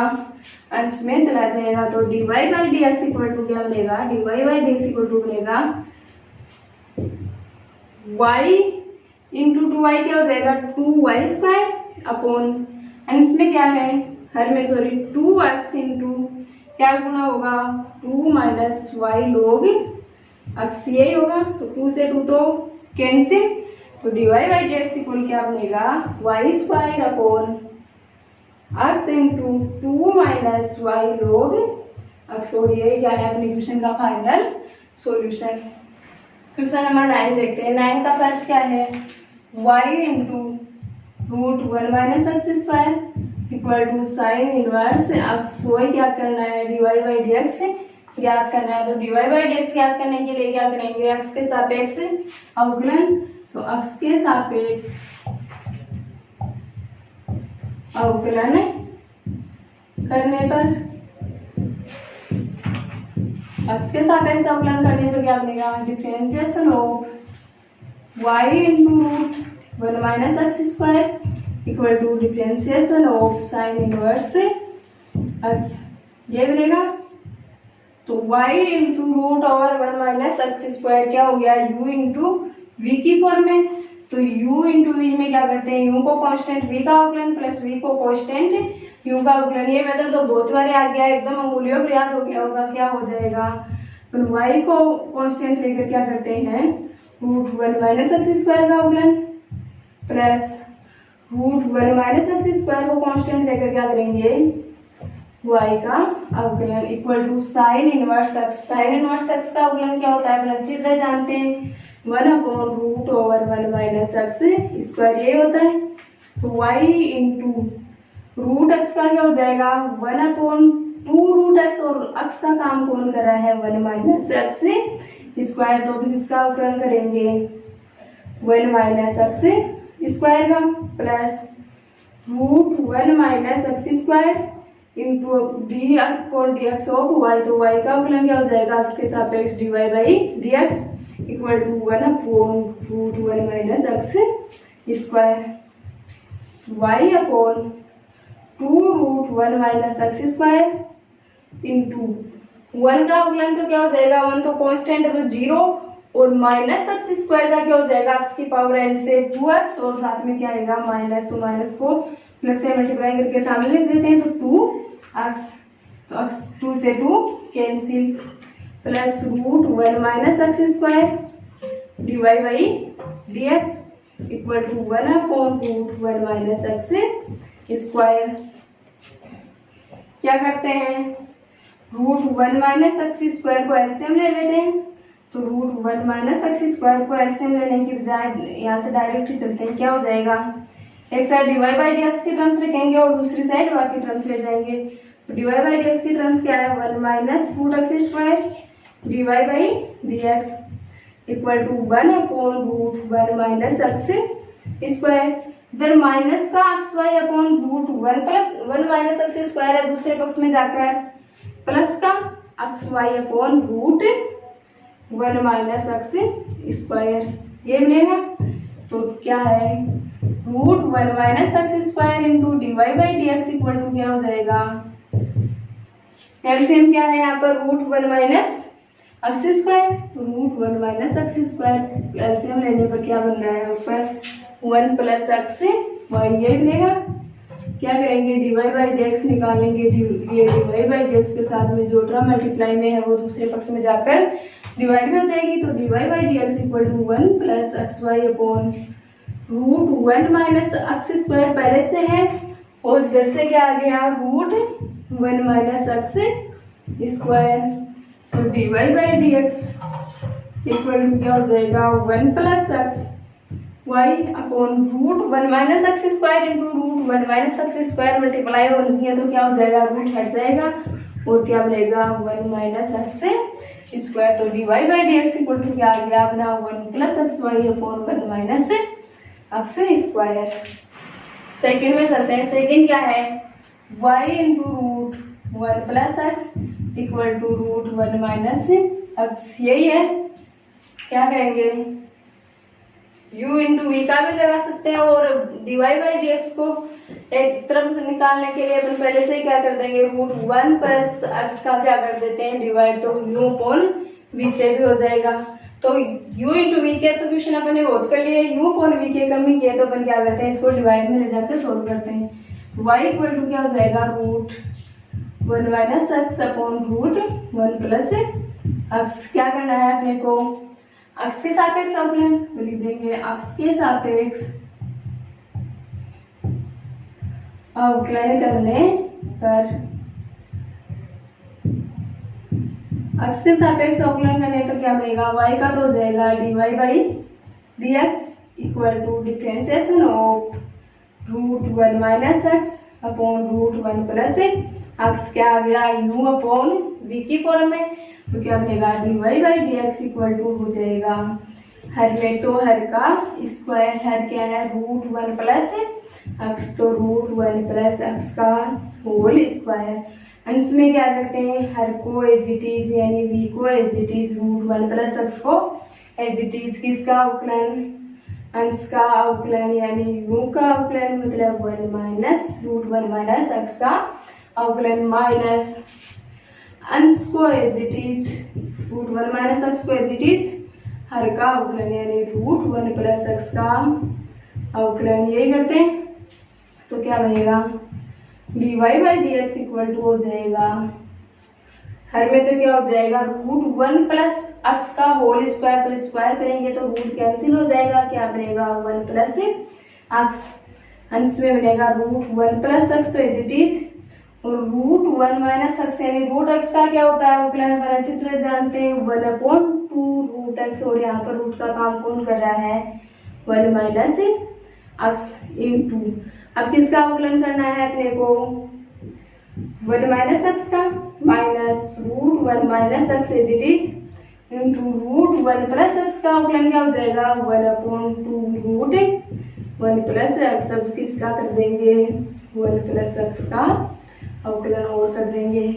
अंश में चला जाएगा। तो dy/dx इक्वल टू क्या बनेगा, dy/dx इक्वल टू बनेगा y इंटू 2y क्या हो जाएगा 2y² अपॉन अंश में क्या है हर में 2x इंटू क्या गुना होगा 2 माइनस y log x, यही होगा। तो 2 से 2 तो कैंसिल, तो dy/dx इक्वल क्या बनेगा y² upon x into 2 minus y log x, और ये क्या है अपने क्वेश्चन का फाइनल सॉल्यूशन। क्वेश्चन नंबर 9 देखते हैं। 9 का फर्स्ट क्या है y into √1 minus x² equal to sine inverse x, y क्या करना है dy/dx ज्ञात करना है। तो dy/dx ज्ञात करने के लिए क्या करेंगे x के सापेक्ष अवकलन, तो x के सापेक्ष अवकलन करने पर x के सापेक्ष अवकलन करने पर क्या बनेगा differentiation of y into √1 minus x² equal to differentiation of sine inverse x, ये बनेगा। तो y into root over 1 minus x square क्या हो गया, u इंटू वी की फॉर्म में। तो u इंटू वी में क्या करते हैं, u को कांस्टेंट v का अवकलन प्लस v को कांस्टेंट u का अवकलन। ये मेथड तो बहुत बार आ गया, एकदम अंगुलियों पर याद हो गया होगा। क्या हो जाएगा, तो y को कांस्टेंट लेकर क्या करते हैं, रूट 1 माइनस एक्स स्क्वायर का अवकलन plus root 1 minus x square को कांस्टेंट लेकर क्या करेंगे, y का अवकलन equal to sine inverse x. Sine inverse x का अवकलन क्या होता है, अपन अच्छी तरह जानते हैं, 1 upon root over 1 minus x square ये होता है। तो y इंटू रूट एक्स का क्या हो जाएगा, 1 अपॉन 2 रूट एक्स, और एक्स का काम कौन कर रहा है, 1 माइनस एक्स स्क्वायर। तो भी इसका अवकलन करेंगे 1 माइनस एक्स स्क्वायर का plus root 1 minus x square into d upon D x of y. तो वाई का अवकलन क्या हो जाएगा, एक्स के सापेक्ष d y by D x equal to 1 upon root 1 minus x square y upon 2 root 1 minus x square into 1 का अवकलन तो क्या हो जाएगा, 1 तो कांस्टेंट है तो 0, और माइनस एक्स स्क्वायर का क्या हो जाएगा, एक्स की पावर n से 2x, और साथ में क्या आएगा माइनस, तो माइनस को प्लस से मल्टीप्लाई करके सामने लिख देते हैं, तो 2x, तो x 2 से 2 cancel plus root 1 minus x square d y by D x equal to 1 upon root 1 minus x square. क्या करते हैं, रूट 1 माइनस एक्स स्क्वायर को एलसीएम ले लेते हैं। तो रूट 1 माइनस एक्स स्क्वायर को एलसीएम लेने की बजाय यहाँ से डायरेक्ट ही चलते हैं, क्या हो जाएगा, एक side d y by D x की टर्म्स रखेंगे और दूसरी साइड बाकी टर्म्स ले जाएंगे। तो डीवाई बाई डी एक्स की टर्म्स क्या है, 1 minus root x square d y by D x equal to 1 upon root 1 minus x square. इधर माइनस का x y upon root 1 plus 1 minus x square है, दूसरे पक्ष में जाकर प्लस का x y upon root 1 minus x square ये मिलेगा। तो क्या है, root 1 minus x square into d y by D x equal to क्या हो जाएगा, एलसीएम क्या है यहाँ पर, रूट 1 माइनस एक्स स्क्वायर, तो root 1 minus x square LCM लेने पर क्या बन रहा है, ऊपर 1 प्लस एक्स वाई ये मिलेगा। क्या करेंगे, d y by D x निकालेंगे, ये d y by D x के साथ में जो टर्म मल्टीप्लाई में है वो दूसरे पक्ष में जाकर डिवाइड में हो जाएगी। तो d y by D x equal to 1 plus x y upon root 1 minus x square पहले से है, और इधर से क्या आ गया, रूट 1 माइनस एक्स स्क्वायर। तो d y by D x equal to क्या हो जाएगा, 1 plus x y upon root 1 minus x square into root 1 minus x square multiply हो रही है, तो क्या हो जाएगा, रूट हट जाएगा और क्या बनेगा, 1 माइनस एक्स स्क्वायर। तो d y by D x equal to क्या आ गया अपना, 1 plus x y upon 1 minus x square. Second में चलते हैं, सेकेंड क्या है, y into root 1 plus x equal to root 1 minus x, यही है। क्या करेंगे, u इंटू वी का भी लगा सकते हैं, और d y by D x को एक तरफ निकालने के लिए अपन पहले से ही क्या कर देंगे, रूट 1 प्लस एक्स का क्या कर देते हैं डिवाइड, तो u अपॉन वी से भी हो जाएगा। तो u इंटू वी के तो क्वेश्चन अपन ने बहुत कर लिए, u अपॉन वी के कम ही किए, तो अपन क्या करते हैं इसको डिवाइड में ले जाकर सोल्व करते हैं। y इक्वल टू क्या हो जाएगा, root 1 minus x upon root 1 plus x. क्या करना है अपने को, एक्स के सापेक्ष अवकलन लिख देंगे, एक्स के सापेक्ष अवकलन करने पर, एक्स के सापेक्ष अवकलन करने पर क्या मिलेगा, y का तो हो जाएगा d y by D x equal to differentiation of root 1 minus x upon root 1 plus x. क्या आ गया, u अपॉन v की फॉर्म में, तो क्या बनेगा, d y by D x equal to हो जाएगा, हर में तो हर का स्क्वायर, हर क्या है रूट 1 प्लस एक्स, तो रूट 1 प्लस एक्स का होल स्क्वायर। अंश में क्या करते हैं, हर को एज इट इज यानी v को as it is, root 1 plus x को एज इट इज, किसका अवकलन, अंश का अवकलन यानी u का अवकलन, मतलब 1 माइनस रूट 1 माइनस एक्स का अवकलन, माइनस अंश को as it is root one minus x को एज इट इज हर का अवकलन यानी रूट वन प्लस एक्स का अवकलन यही करते हैं। तो क्या बनेगा dy by D x equal to हो जाएगा हर में तो क्या हो जाएगा रूट वन प्लस एक्स का होल स्क्वायर, तो स्क्वायर करेंगे तो रूट कैंसिल हो जाएगा, क्या बनेगा वन प्लस एक्स। अंश में बनेगा रूट वन प्लस एक्स तो एज इट इज और रूट वन माइनस एक्स यानी रूट एक्स का क्या होता है अवकलन पर अच्छी तरह जानते हैं 1/2 रूट एक्स, और यहाँ पर रूट का काम कौन कर रहा है 1 माइनस एक्स इंटू अब किसका अवकलन करना है अपने को 1 माइनस एक्स का minus root 1 minus x as it is into root 1 plus x का अवकलन क्या हो जाएगा 1/2 रूट 1 प्लस एक्स। अब किसका कर देंगे 1 प्लस एक्स का अवकलन और कर देंगे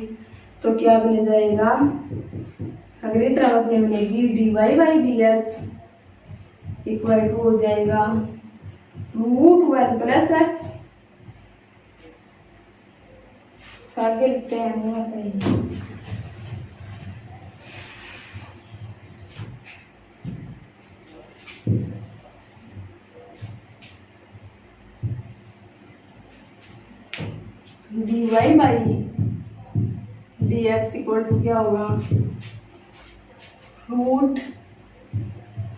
तो क्या बन जाएगा अगली टर्म में बनेगी dy by D x equal to हो जाएगा रूट 1 प्लस एक्स आगे लिखते हैं यहाँ पे dy by D x equal to क्या होगा root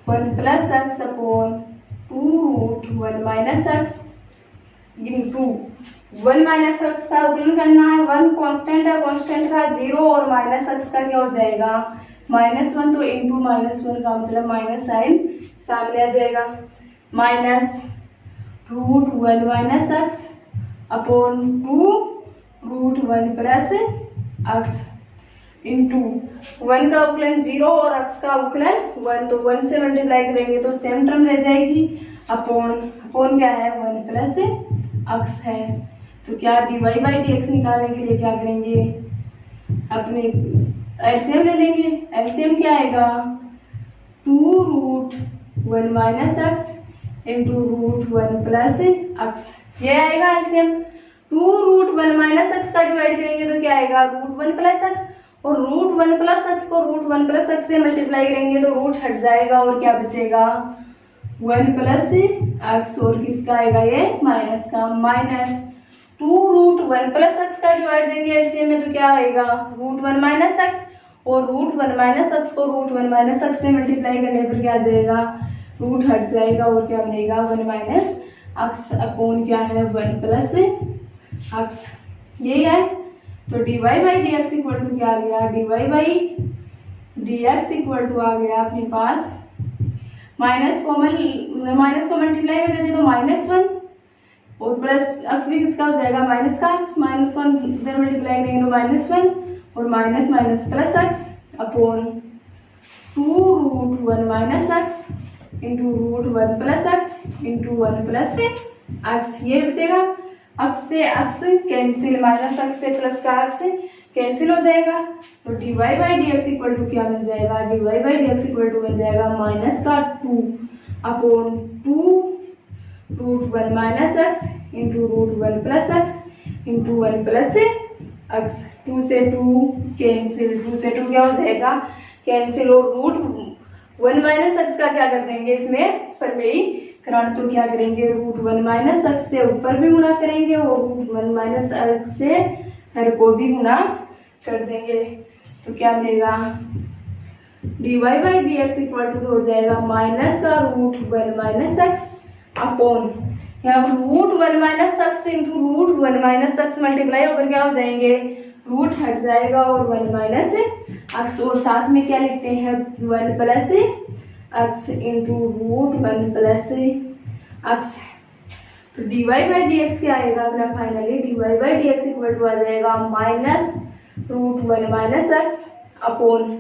1 plus x upon 2 root 1 minus x into 1 minus x का अवकलन करना है 1 कांस्टेंट है, कांस्टेंट का 0 और माइनस एक्स का क्या हो जाएगा -1, तो इंटू -1 का मतलब माइनस साइन सामने आ जाएगा minus root 1 minus x upon 2 root 1 plus x into 1 का अवकलन 0 और एक्स का अवकलन 1, तो 1 से मल्टीप्लाई करेंगे तो सेम टर्म रह जाएगी अपॉन क्या है 1 प्लस एक्स है। तो क्या dy बाई डी एक्स निकालने के लिए क्या करेंगे अपने एलसीएम ले लेंगे। एलसीएम क्या आएगा 2 root 1 minus x into root 1 plus x ये आएगा एलसीएम। 2 रूट 1 माइनस एक्स का डिवाइड करेंगे तो क्या आएगा रूट 1 प्लस एक्स और रूट 1 प्लस एक्स को रूट 1 प्लस एक्स से मल्टीप्लाई करेंगे तो रूट हट जाएगा और क्या बचेगा 1 प्लस एक्स और किसका आएगा ये माइनस का माइनस 2 रूट 1 प्लस एक्स का डिवाइड देंगे एलसीएम में तो क्या आएगा रूट 1 माइनस एक्स और रूट 1 माइनस एक्स को रूट 1 माइनस एक्स से मल्टीप्लाई करने पर क्या आ जाएगा रूट हट जाएगा और क्या बनेगा 1 माइनस एक्स अपॉन क्या है 1 प्लस एक्स यही है। तो dy by D x equal to क्या आ गया dy by D x equal to आ गया अपने पास माइनस को मल्टीप्लाई कर देते तो -1 और प्लस एक्स भी किसका हो जाएगा माइनस का एक्स, माइनस को इधर मल्टीप्लाई करेंगे तो -1 और minus minus plus x upon 2 root 1 minus x into root 1 plus x into 1 plus x ये बचेगा। एक्स से एक्स कैंसिल माइनस एक्स से प्लस का एक्स कैंसिल हो जाएगा तो dy by D x equal to क्या बन जाएगा dy by D x equal to बन जाएगा माइनस का 2 upon 2 root 1 minus x into root 1 plus x into 1 plus x 2 से 2 कैंसिल 2 से 2 क्या हो जाएगा कैंसिल और रूट 1 माइनस एक्स का क्या कर देंगे इसमें परमेयी करण तो क्या करेंगे रूट 1 माइनस एक्स से ऊपर भी गुणा करेंगे और रूट 1 माइनस एक्स से हर को भी गुणा कर देंगे तो क्या बनेगा dy by D x equal to हो जाएगा माइनस का रूट 1 माइनस एक्स अपॉन यहाँ पर root 1 minus x into root 1 minus x multiply होकर क्या हो जाएंगे रूट हट जाएगा और 1 माइनस एक्स और साथ में क्या लिखते हैं 1 plus x into root 1 plus x. तो dy बाई डी एक्स क्या आएगा अपना finally dy by D x equal to आ जाएगा minus root 1 minus x upon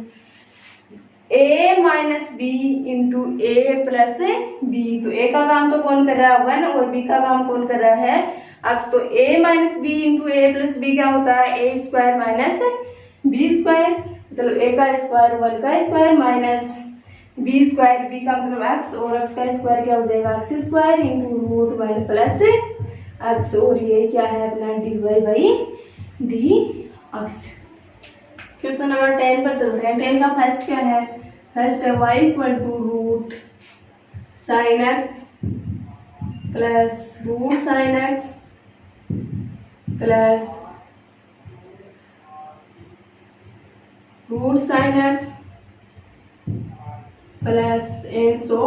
a minus B into A plus B. तो a का काम तो कौन कर रहा है 1 और b का काम कौन कर रहा है x, तो a minus B into A plus b क्या होता है a square minus b square मतलब a का स्क्वायर 1 का square minus b square b का मतलब x और x का स्क्वायर क्या हो जाएगा x square into root 1 plus x और ये क्या है अपना dy by D x. Question number 10 पर चलते हैं। 10 का फर्स्ट क्या है? फर्स्ट है y equal to root sine x plus root sine x plus root sine x plus and so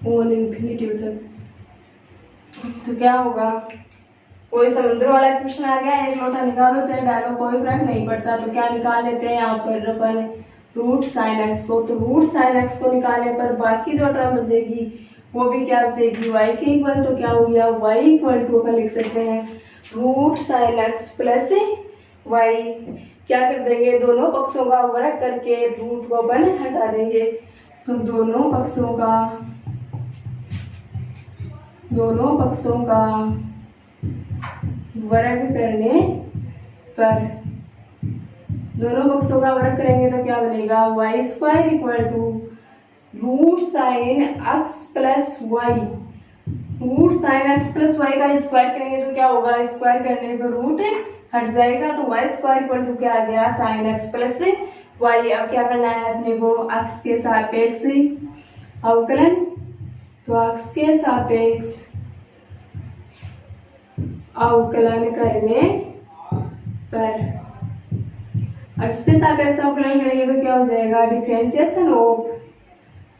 on infinity तक। तो क्या होगा? कोई समुद्र वाला क्वेश्चन आ गया, एक लोटा निकालो चाहे डालो, कोई फर्क नहीं पड़ता। तो क्या निकाल लेते हैं यहाँ पर अपन रूट साइन एक्स को। तो रूट साइन एक्स को निकालने पर बाकी जो टर्म बचेगी वो भी क्या बचेगी? y के इक्वल। तो क्या हो गया? y इक्वल टू अपन लिख सकते हैं root sine x plus y। क्या कर देंगे? दोनों पक्षों का वर्ग करके रूट को अपन हटा देंगे। तो दोनों पक्षों का वर्ग करने पर, दोनों पक्षों का वर्ग करेंगे तो क्या बनेगा? Y square equal to root sine x plus y. Root sine x plus y का स्क्वायर करेंगे तो क्या होगा? स्क्वायर करने पर रूट हट जाएगा। तो वाई स्क्वायर इक्वल टू क्या आ गया? Sine x plus y. अब क्या करना है अपने को? एक्स के सापेक्ष अवकलन। तो एक्स के सापेक्ष अवकलन करने पर, एक्स के सापेक्ष अवकलन करेंगे तो क्या हो जाएगा? Differentiation of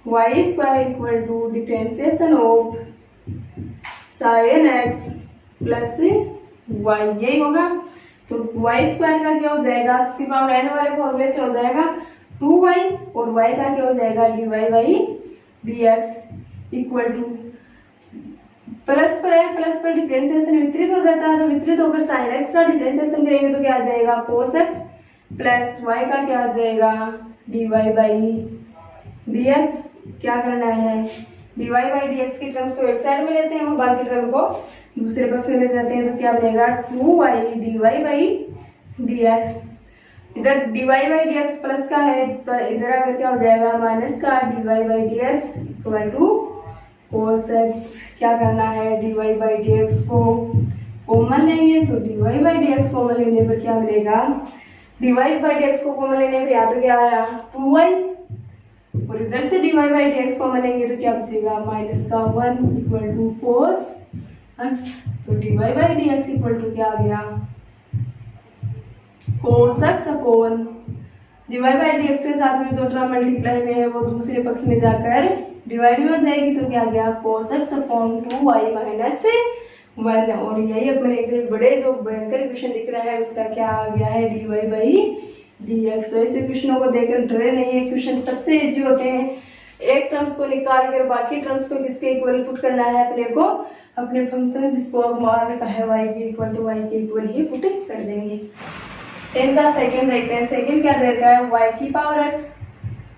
y square equal to differentiation of sine x plus y, यही होगा। तो वाई स्क्वायर का क्या हो जाएगा? एक्स की पावर एन वाले फॉर्मूले से हो जाएगा 2y, और y का क्या हो जाएगा? dy by dx equal two plus पर डिफरेंशिएशन वितरित हो जाता है। तो वितरित होकर साइन एक्स का डिफरेंशिएशन करेंगे तो क्या आ जाएगा? कोस एक्स प्लस वाई का क्या आ जाएगा? dy by dx। क्या करना है? dy बाई dx की टर्म्स को एक साइड में लेते हैं और बाकी टर्म को दूसरे पक्ष में ले जाते हैं। तो क्या बनेगा? 2y dy by dx। इधर dy बाई dx प्लस का है, इधर आकर क्या हो जाएगा? माइनस का dy by dx equal to cos x. क्या करना है? dy बाई dx को कॉमन लेंगे। तो dy बाई dx कॉमन लेने पर क्या मिलेगा? dy बाई dx को कॉमन लेने पर या तो क्या आया? 2y, और इधर से dy बाई dx कॉमन लेंगे तो क्या बचेगा? माइनस का 1 इक्वल टू कोस एक्स। तो dy by dx equal to क्या आ गया? Cos x upon dy by dx के साथ में जो टर्म मल्टीप्लाई में है वो दूसरे पक्ष में जाकर डिवाइड में हो जाएगी। तो क्या गया? Cos x upon 2y minus 1। और यही अपने एक बड़े जो भयंकर क्वेश्चन दिख रहा है उसका क्या आ गया है? dy by dx। तो ऐसे क्वेश्चनों को देखकर डरे नहीं है, क्वेश्चन सबसे इजी होते हैं। एक टर्म्स को निकाल कर बाकी टर्म्स को किसके इक्वल पुट करना है अपने को? अपने फंक्शन जिसको मान रखा है y के इक्वल, तो y के इक्वल ही पुट कर देंगे। 10 का सेकंड देखते हैं। सेकंड क्या दे रखा है? y की पावर x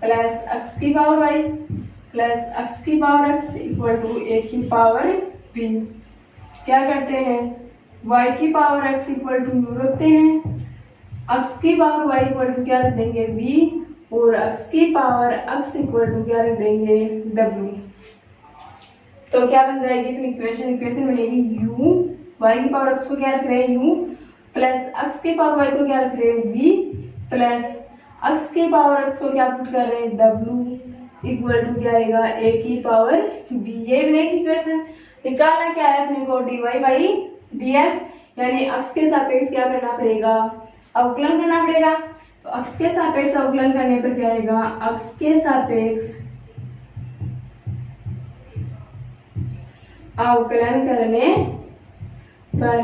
प्लस x की पावर y प्लस x की power x equal to a की पावर b। क्या करते हैं? y की power x equal to u रखते हैं, x की पावर y इक्वल टू क्या रख देंगे? b, और x की पावर x इक्वल टू क्या रख देंगे? w। तो क्या बन जाएगी अपनी इक्वेशन? इक्वेशन बनेगी u, y की पावर x को क्या रख रहे हैं? u, प्लस x की पावर y को क्या रख रहे हैं? b, प्लस x की पावर x को क्या पुट कर रहे हैं? w इक्वल टू क्या आएगा? a की पावर b। ये बनेगी इक्वेशन। निकालना क्या है अपने को? dy बाई dx, यानी x के सापेक्ष क्या करना पड़ेगा? अवकलन करना पड़ेगा। तो x के सापेक्ष अवकलन करने पर क्या आएगा? x के सापेक्ष अवकलन करने पर,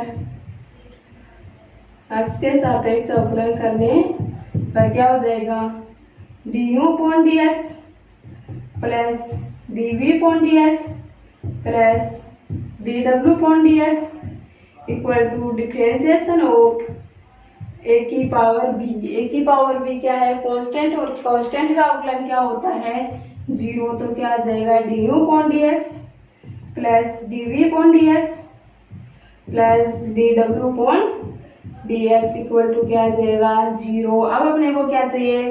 x के सापेक्ष अवकलन करने पर क्या हो जाएगा? du upon dx plus dv upon dx plus dw upon dx equal to differentiation of a की पावर b। a की पावर b क्या है? कांस्टेंट, और कांस्टेंट का अवकलन क्या होता है? 0। तो क्या आ जाएगा? du upon dx plus dv upon dx plus dw upon dx equal to क्या आ जाएगा? 0। अब अपने को क्या चाहिए?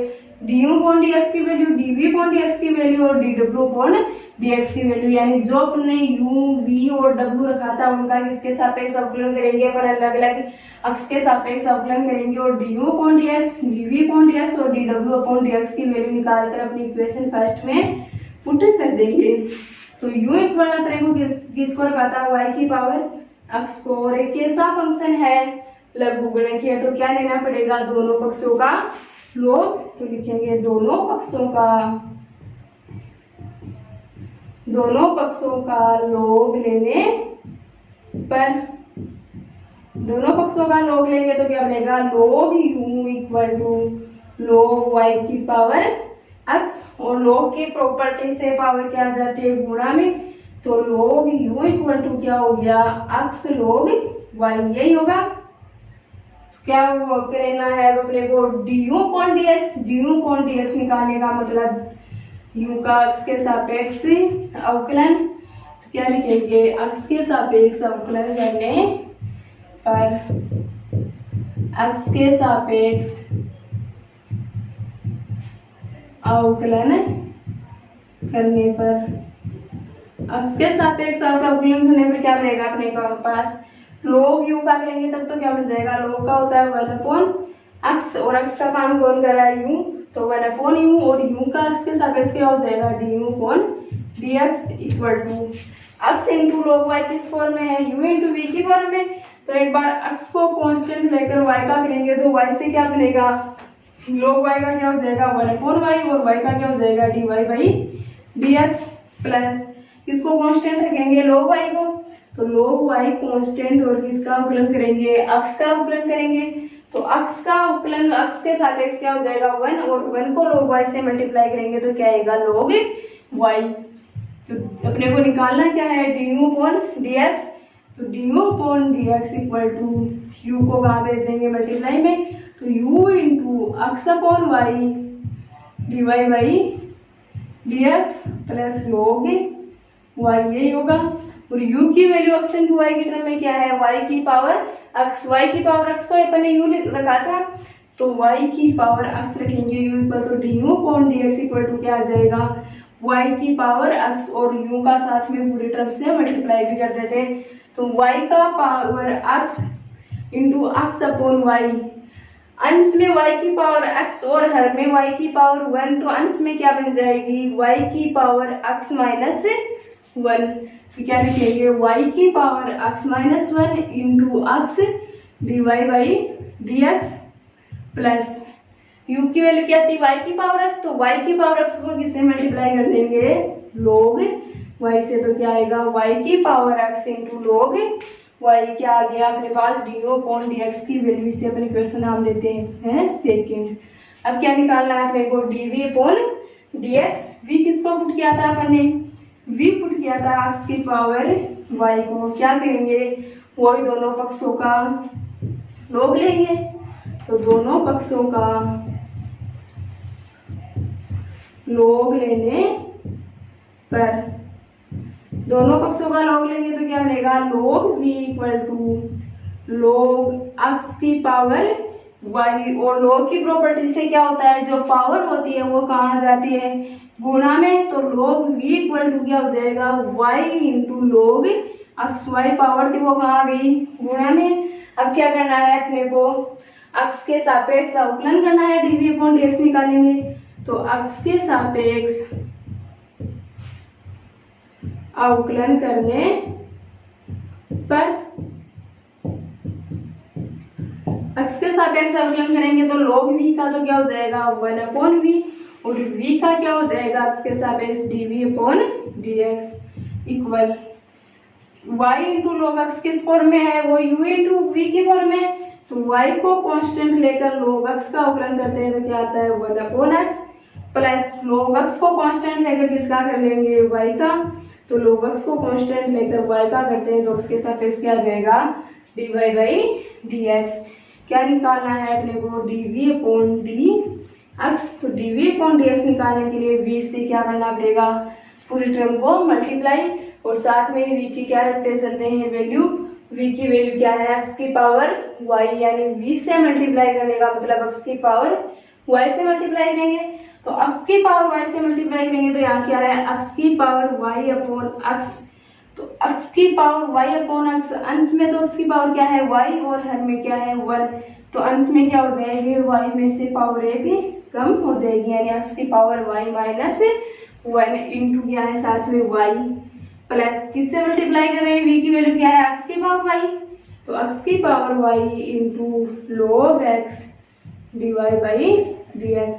D you upon D x की value, D we upon D x की वैल्यू और D W upon D x की वैल्यू। यानी जो अपने यू वी और डब्ल्यू रखा था उनका किसके सापेक्ष अवकलन करेंगे, अपन अलग अलग अक्ष के सापेक्ष अवकलन करेंगे और D you upon D X, D we upon D X और D W upon D x की वैल्यू निकाल कर अपनी इक्वेशन फर्स्ट में पुट कर देंगे। तो यू इक्वल अपने को किसको रखा था, वाई की पावर अक्ष को, और एक कैसा फंक्शन है लघु गुणक है, तो क्या लेना पड़ेगा, दोनों पक्षों का लोग। तो लिखेंगे दोनों पक्षों का लोग लेने पर, दोनों पक्षों का लोग लेंगे तो क्या बनेगा, लोग यू इक्वल टू लोग वाई की पावर एक्स, और लोग की प्रॉपर्टी से पावर क्या आ जाती है, गुणा में, तो लोग यू इक्वल टू क्या हो गया, एक्स लोग वाई, यही होगा। क्या करना है अपने को, D you upon D X, D you upon D x निकालने का मतलब यू का अक्ष के सापेक्ष अवकलन, तो क्या लिखेंगे, अक्ष के सापेक्ष अवकलन करने पर, अक्ष के सापेक्ष अवकलन करने पर, अक्ष के सापेक्ष अवकलन करने पर क्या बनेगा अपने पास, लोग यू का करेंगे तब तो क्या बन जाएगा, लोग का होता है 1 अपॉन अक्ष, और अक्ष का काम कौन कर रहा है, यू, तो 1 अपॉन यू, और यू का अक्ष के सापेक्ष क्या हो जाएगा, d you upon D x equal to x into log y किस फॉर्म में है, यू इंटू वी की फॉर्म में। तो एक बार अक्ष को कांस्टेंट लेकर वाई का करेंगे तो वाई से क्या बनेगा, लोग वाई का क्या हो जाएगा 1 अपॉन वाई, और वाई का क्या हो जाएगा d y by D x, plus किसको कांस्टेंट रखेंगे, लोग वाई को, तो लोग वाई कांस्टेंट, और किसका अवकलन करेंगे, अक्ष का अवकलन करेंगे, तो अक्ष का अवकलन अक्ष के सापेक्ष क्या हो जाएगा 1, और 1 को लोग वाई से मल्टीप्लाई करेंगे तो क्या आएगा, लोग वाई। तो अपने को निकालना क्या है, d you upon D x, तो d you upon D x equal to u को कहाँ भेज देंगे, मल्टीप्लाई में, तो यू इंटू अक्ष upon y d y by D x plus log y, यही होगा। और u की वैल्यू अक्ष इंटू वाई की टर्म में क्या है, y की पावर अक्ष, y की पावर अक्ष को अपन ने u रखा था तो y की पावर अक्ष रखेंगे, u इक्वल तो d you upon D x equal to क्या आ जाएगा, y की पावर अक्ष, और u का साथ में पूरी तरफ से मल्टीप्लाई भी कर देते, तो y का पावर अक्ष इंटू अक्ष अपॉन y, अंश में y की पावर x और हर में y की पावर 1, तो अंश में क्या बन जाएगी, y की पावर x माइनस 1, तो क्या लिखेंगे, y की power x minus 1 into x d y by D x, plus u की वैल्यू क्या थी, y की पावर x, तो y की पावर x को किससे मल्टीप्लाई कर देंगे, लोग y से, तो क्या आएगा, y की power x into log y, क्या आ गया अपने पास, d you upon D x की वैल्यू से अपने क्वेश्चन नाम देते हैं सेकेंड। अब क्या निकालना है अपने को, d we upon D x, v किसको पुट किया था अपन ने, v पुट किया था x की पावर y को, क्या करेंगे, वही दोनों पक्षों का लोग लेंगे, तो दोनों पक्षों का लोग लेने पर, दोनों पक्षों का लोग लेंगे तो क्या बनेगा, लोग v इक्वल टू लोग x की पावर y, और लोग की प्रॉपर्टी से क्या होता है, जो पावर होती है वो कहाँ जाती है, गुणा में, तो लोग v इक्वल टू क्या हो जाएगा, y into log x, y power थी वो कहाँ गई, गुणा में। अब क्या करना है अपने को, x के सापेक्ष अवकलन करना है, d we upon D x निकालेंगे, तो x के सापेक्ष अवकलन करने पर, x के सापेक्ष अवकलन करेंगे तो लोग v का तो क्या हो जाएगा 1 अपॉन v, और v का क्या हो जाएगा x के सापेक्ष d we upon D x equal y into log x किस फॉर्म में है, वो u इंटू v की फॉर्म में, तो y को कांस्टेंट लेकर लोग x का अवकलन करते हैं तो क्या आता है 1 अपॉन x, प्लस लोग x को कांस्टेंट लेकर किसका कर लेंगे, y का, तो लोग x को कांस्टेंट लेकर y का करते हैं तो x के सापेक्ष क्या आ जाएगा, d y by D x. क्या निकालना है अपने को, d we upon D x, तो d we upon D x निकालने के लिए v से क्या करना पड़ेगा, पूरी टर्म को मल्टीप्लाई, और साथ में v की क्या रखते चलते हैं वैल्यू, v की वैल्यू क्या है x की पावर y, यानी v से मल्टीप्लाई करने का मतलब x की पावर y से मल्टीप्लाई करेंगे तो x की पावर y से मल्टीप्लाई करेंगे तो यहाँ क्या है x की पावर y अपॉन x। तो x की पावर y अपॉन x, अंश में तो x की पावर क्या है y और हर में क्या है 1, तो अंश में क्या हो जाएगी y में से पावर 1 कम हो जाएगी, यानी x की पावर y माइनस 1 इंटू क्या है साथ में y प्लस किससे मल्टीप्लाई कर रहे हैं v की वैल्यू क्या है x की पावर y, तो x की power y into log x dy by dx।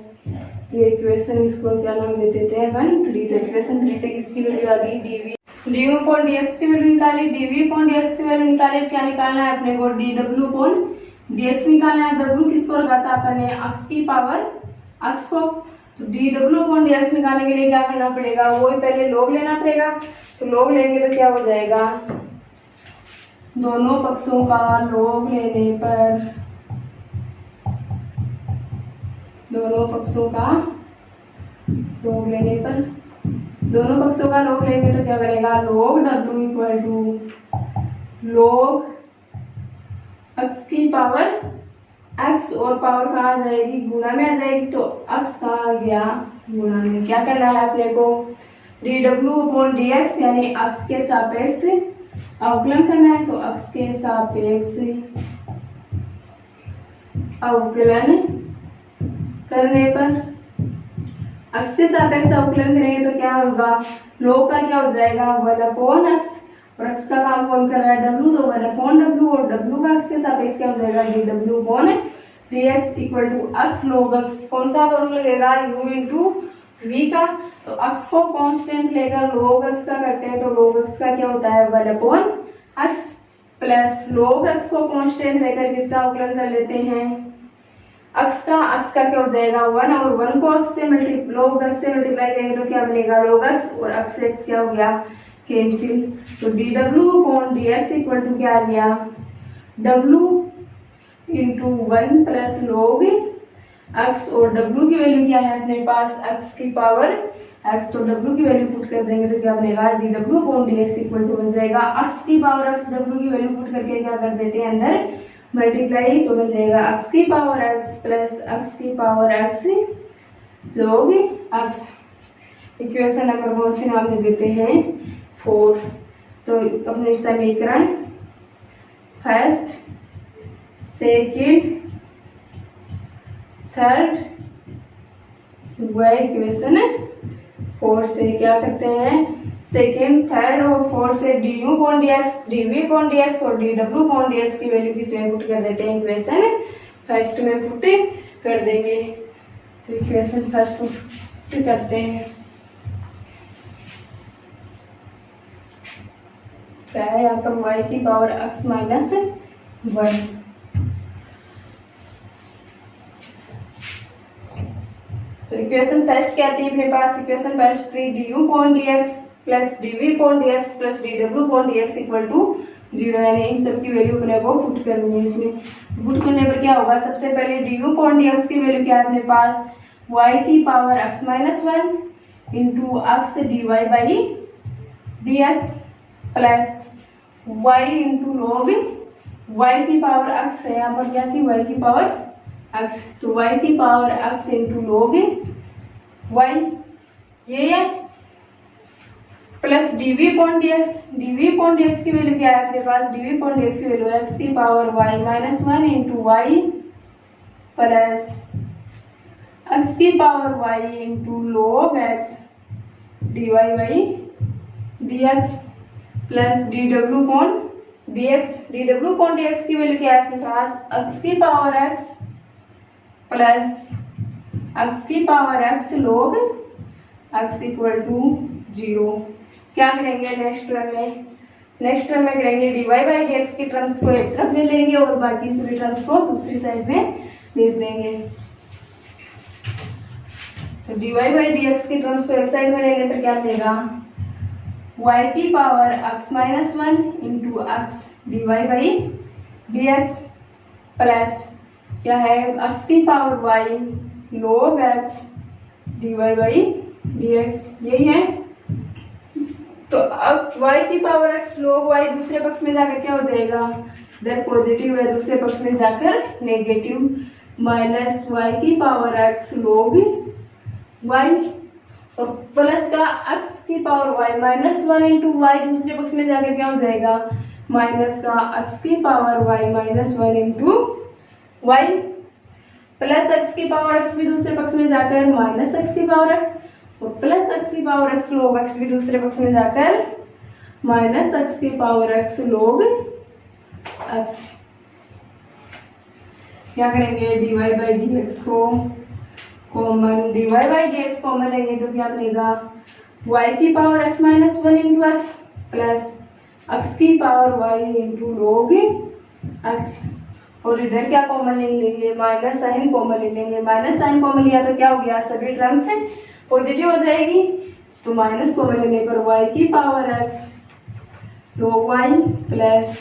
ये इक्वेशन इसको क्या नाम दे देते हैं 1, 3। तो इक्वेशन 3 से किसकी वैल्यू आ गई dy अपॉन dx की वैल्यू निकाली, dv अपॉन dx की वैल्यू निकाली। क्या निकालना है अपने को dw अपॉन dx निकालना है। w किसको रखा था अपने x की पावर x को, तो dw अपॉन dx निकालने के लिए क्या करना पड़ेगा वो पहले log लेना पड़ेगा। तो log लेंगे तो क्या हो जाएगा दोनों पक्षों का log लेने पर, दोनों पक्षों का log लेने पर, दोनों पक्षों का log लेंगे तो क्या बनेगा log w equal to log x की पावर x और पावर कहाँ आ जाएगी गुणा में आ जाएगी, तो x कहाँ आ गया गुणा में। क्या करना है अपने को dw अपॉन dx यानी x के सापेक्ष अवकलन करना है। तो x के सापेक्ष अवकलन करने पर, x के सापेक्ष अवकलन करेंगे तो क्या होगा log का क्या हो जाएगा 1 अपॉन x, और x का काम कौन कर रहा है w, तो 1 अपॉन w, और w का x के सापेक्ष क्या हो जाएगा dw upon dx equal to x log x। कौन सा फॉर्मूला लगेगा u इंटू v का, तो x को कांस्टेंट लेकर log x का करते हैं तो log x का क्या होता है 1 upon x plus log x को कांस्टेंट लेकर किसका अवकलन कर लेते हैं x का क्या हो जाएगा 1, और 1 को x से log x से मल्टीप्लाई करेंगे तो क्या बनेगा log x, और x से x क्या हो गया कैंसिल। तो dw upon dx equal to क्या आ गया w into 1 plus log x, और w की वैल्यू क्या है अपने पास x की पावर x, तो w की वैल्यू पुट कर देंगे तो क्या बनेगा dw upon dx equal to बन जाएगा x की पावर x, w की वैल्यू पुट करके क्या कर देते हैं अंदर मल्टीप्लाई, तो बन जाएगा x की पावर x प्लस x की power x log x। Equation number कौन सी नाम दे देते हैं 4। तो अपने समीकरण फर्स्ट सेकेंड थर्ड वह इक्वेशन 4 से क्या करते हैं सेकेंड थर्ड और 4 से du upon dx dv upon dx और dw अपॉन dx की वैल्यू किसमें पुट कर देते हैं इक्वेशन फर्स्ट में पुट कर देंगे। तो इक्वेशन फर्स्ट पुट करते हैं, क्या है यहाँ पर y की पावर x माइनस 1। तो इक्वेशन फर्स्ट क्या आती है अपने पास equation first du upon dx plus dv upon dx plus dw upon dx equal to 0, यानी इन सब की वैल्यू अपने को पुट करनी है। इसमें पुट करने पर क्या होगा सबसे पहले du अपॉन dx की वैल्यू क्या है अपने पास y की power x minus 1 into x dy by dx plus y into log y की पावर x है, यहाँ पर क्या थी y की पावर x, तो y की power x into log y ये है प्लस dv अपॉन dx की वैल्यू क्या है अपने पास dv अपॉन dx की वैल्यू x की power y minus 1 into y plus x की power y into log x dy by dx plus dw upon dx की वैल्यू क्या है अपने पास x की पावर x प्लस x की power x log x equal to 0। क्या करेंगे नेक्स्ट टर्म में करेंगे dy बाई dx की टर्म्स को एक तरफ ले लेंगे और बाकी सभी टर्म्स को दूसरी साइड में भेज देंगे। तो dy बाई dx की टर्म्स को एक साइड में लेंगे तो क्या मिलेगा y की power x minus 1 into x dy by dx plus क्या है x की power y log x dy by dx यही है। तो अब y की पावर x log y दूसरे पक्ष में जाकर क्या हो जाएगा इधर पॉजिटिव है, दूसरे पक्ष में जाकर नेगेटिव। माइनस वाई की पावर एक्स log वाई, और प्लस का एक्स की power y minus 1 into y, दूसरे पक्ष में जाकर क्या हो जाएगा, माइनस का एक्स की power y minus 1 into y, plus x की पावर एक्स भी दूसरे पक्ष में जाकर माइनस एक्स की पावर एक्स, और प्लस एक्स की पावर एक्स log एक्स भी दूसरे पक्ष में जाकर माइनस एक्स की पावर एक्स log एक्स। क्या करेंगे, dy बाई डी एक्स को common, dy by D x common लेंगे तो क्या बनेगा, y की power x minus 1 into x plus x की power y into log x, और इधर क्या कॉमन ले लेंगे, माइनस साइन कॉमन ले लेंगे। माइनस साइन कॉमन लिया तो क्या हो गया, सभी टर्म्स पॉजिटिव हो जाएगी, तो माइनस कॉमन लेने पर y की power x log y plus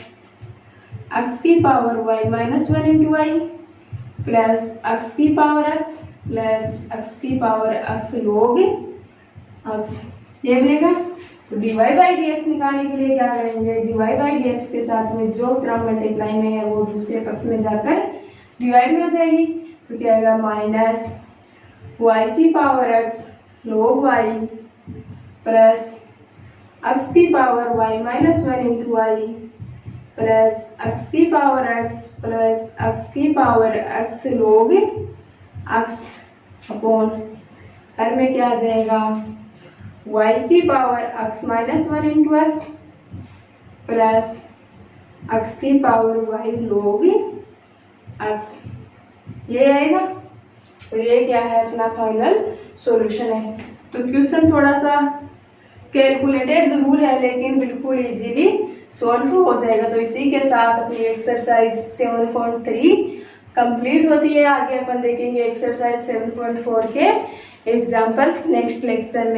x की power y minus 1 into y plus x की पावर x प्लस x की पावर x log x, ये बनेगा। तो dy बाई डी एक्स निकालने के लिए क्या करेंगे, dy बाई डी एक्स के साथ में जो टर्म मल्टीप्लाई में है वो दूसरे पक्ष में जाकर डिवाइड में हो जाएगी, तो क्या आएगा, माइनस y की power x log y plus x की power y minus 1 into y plus x की पावर x प्लस x की power x log x upon हर में क्या आ जाएगा, y की power x minus 1 into x plus x की पावर y log x, ये आएगा। तो ये क्या है, अपना फाइनल सॉल्यूशन है। तो क्वेश्चन थोड़ा सा कैलकुलेटेड जरूर है लेकिन बिल्कुल इजीली सॉल्व हो जाएगा। तो इसी के साथ अपनी एक्सरसाइज 7.3 कंप्लीट होती है। आगे अपन देखेंगे एक्सरसाइज 7.4 के एग्जाम्पल्स नेक्स्ट लेक्चर में।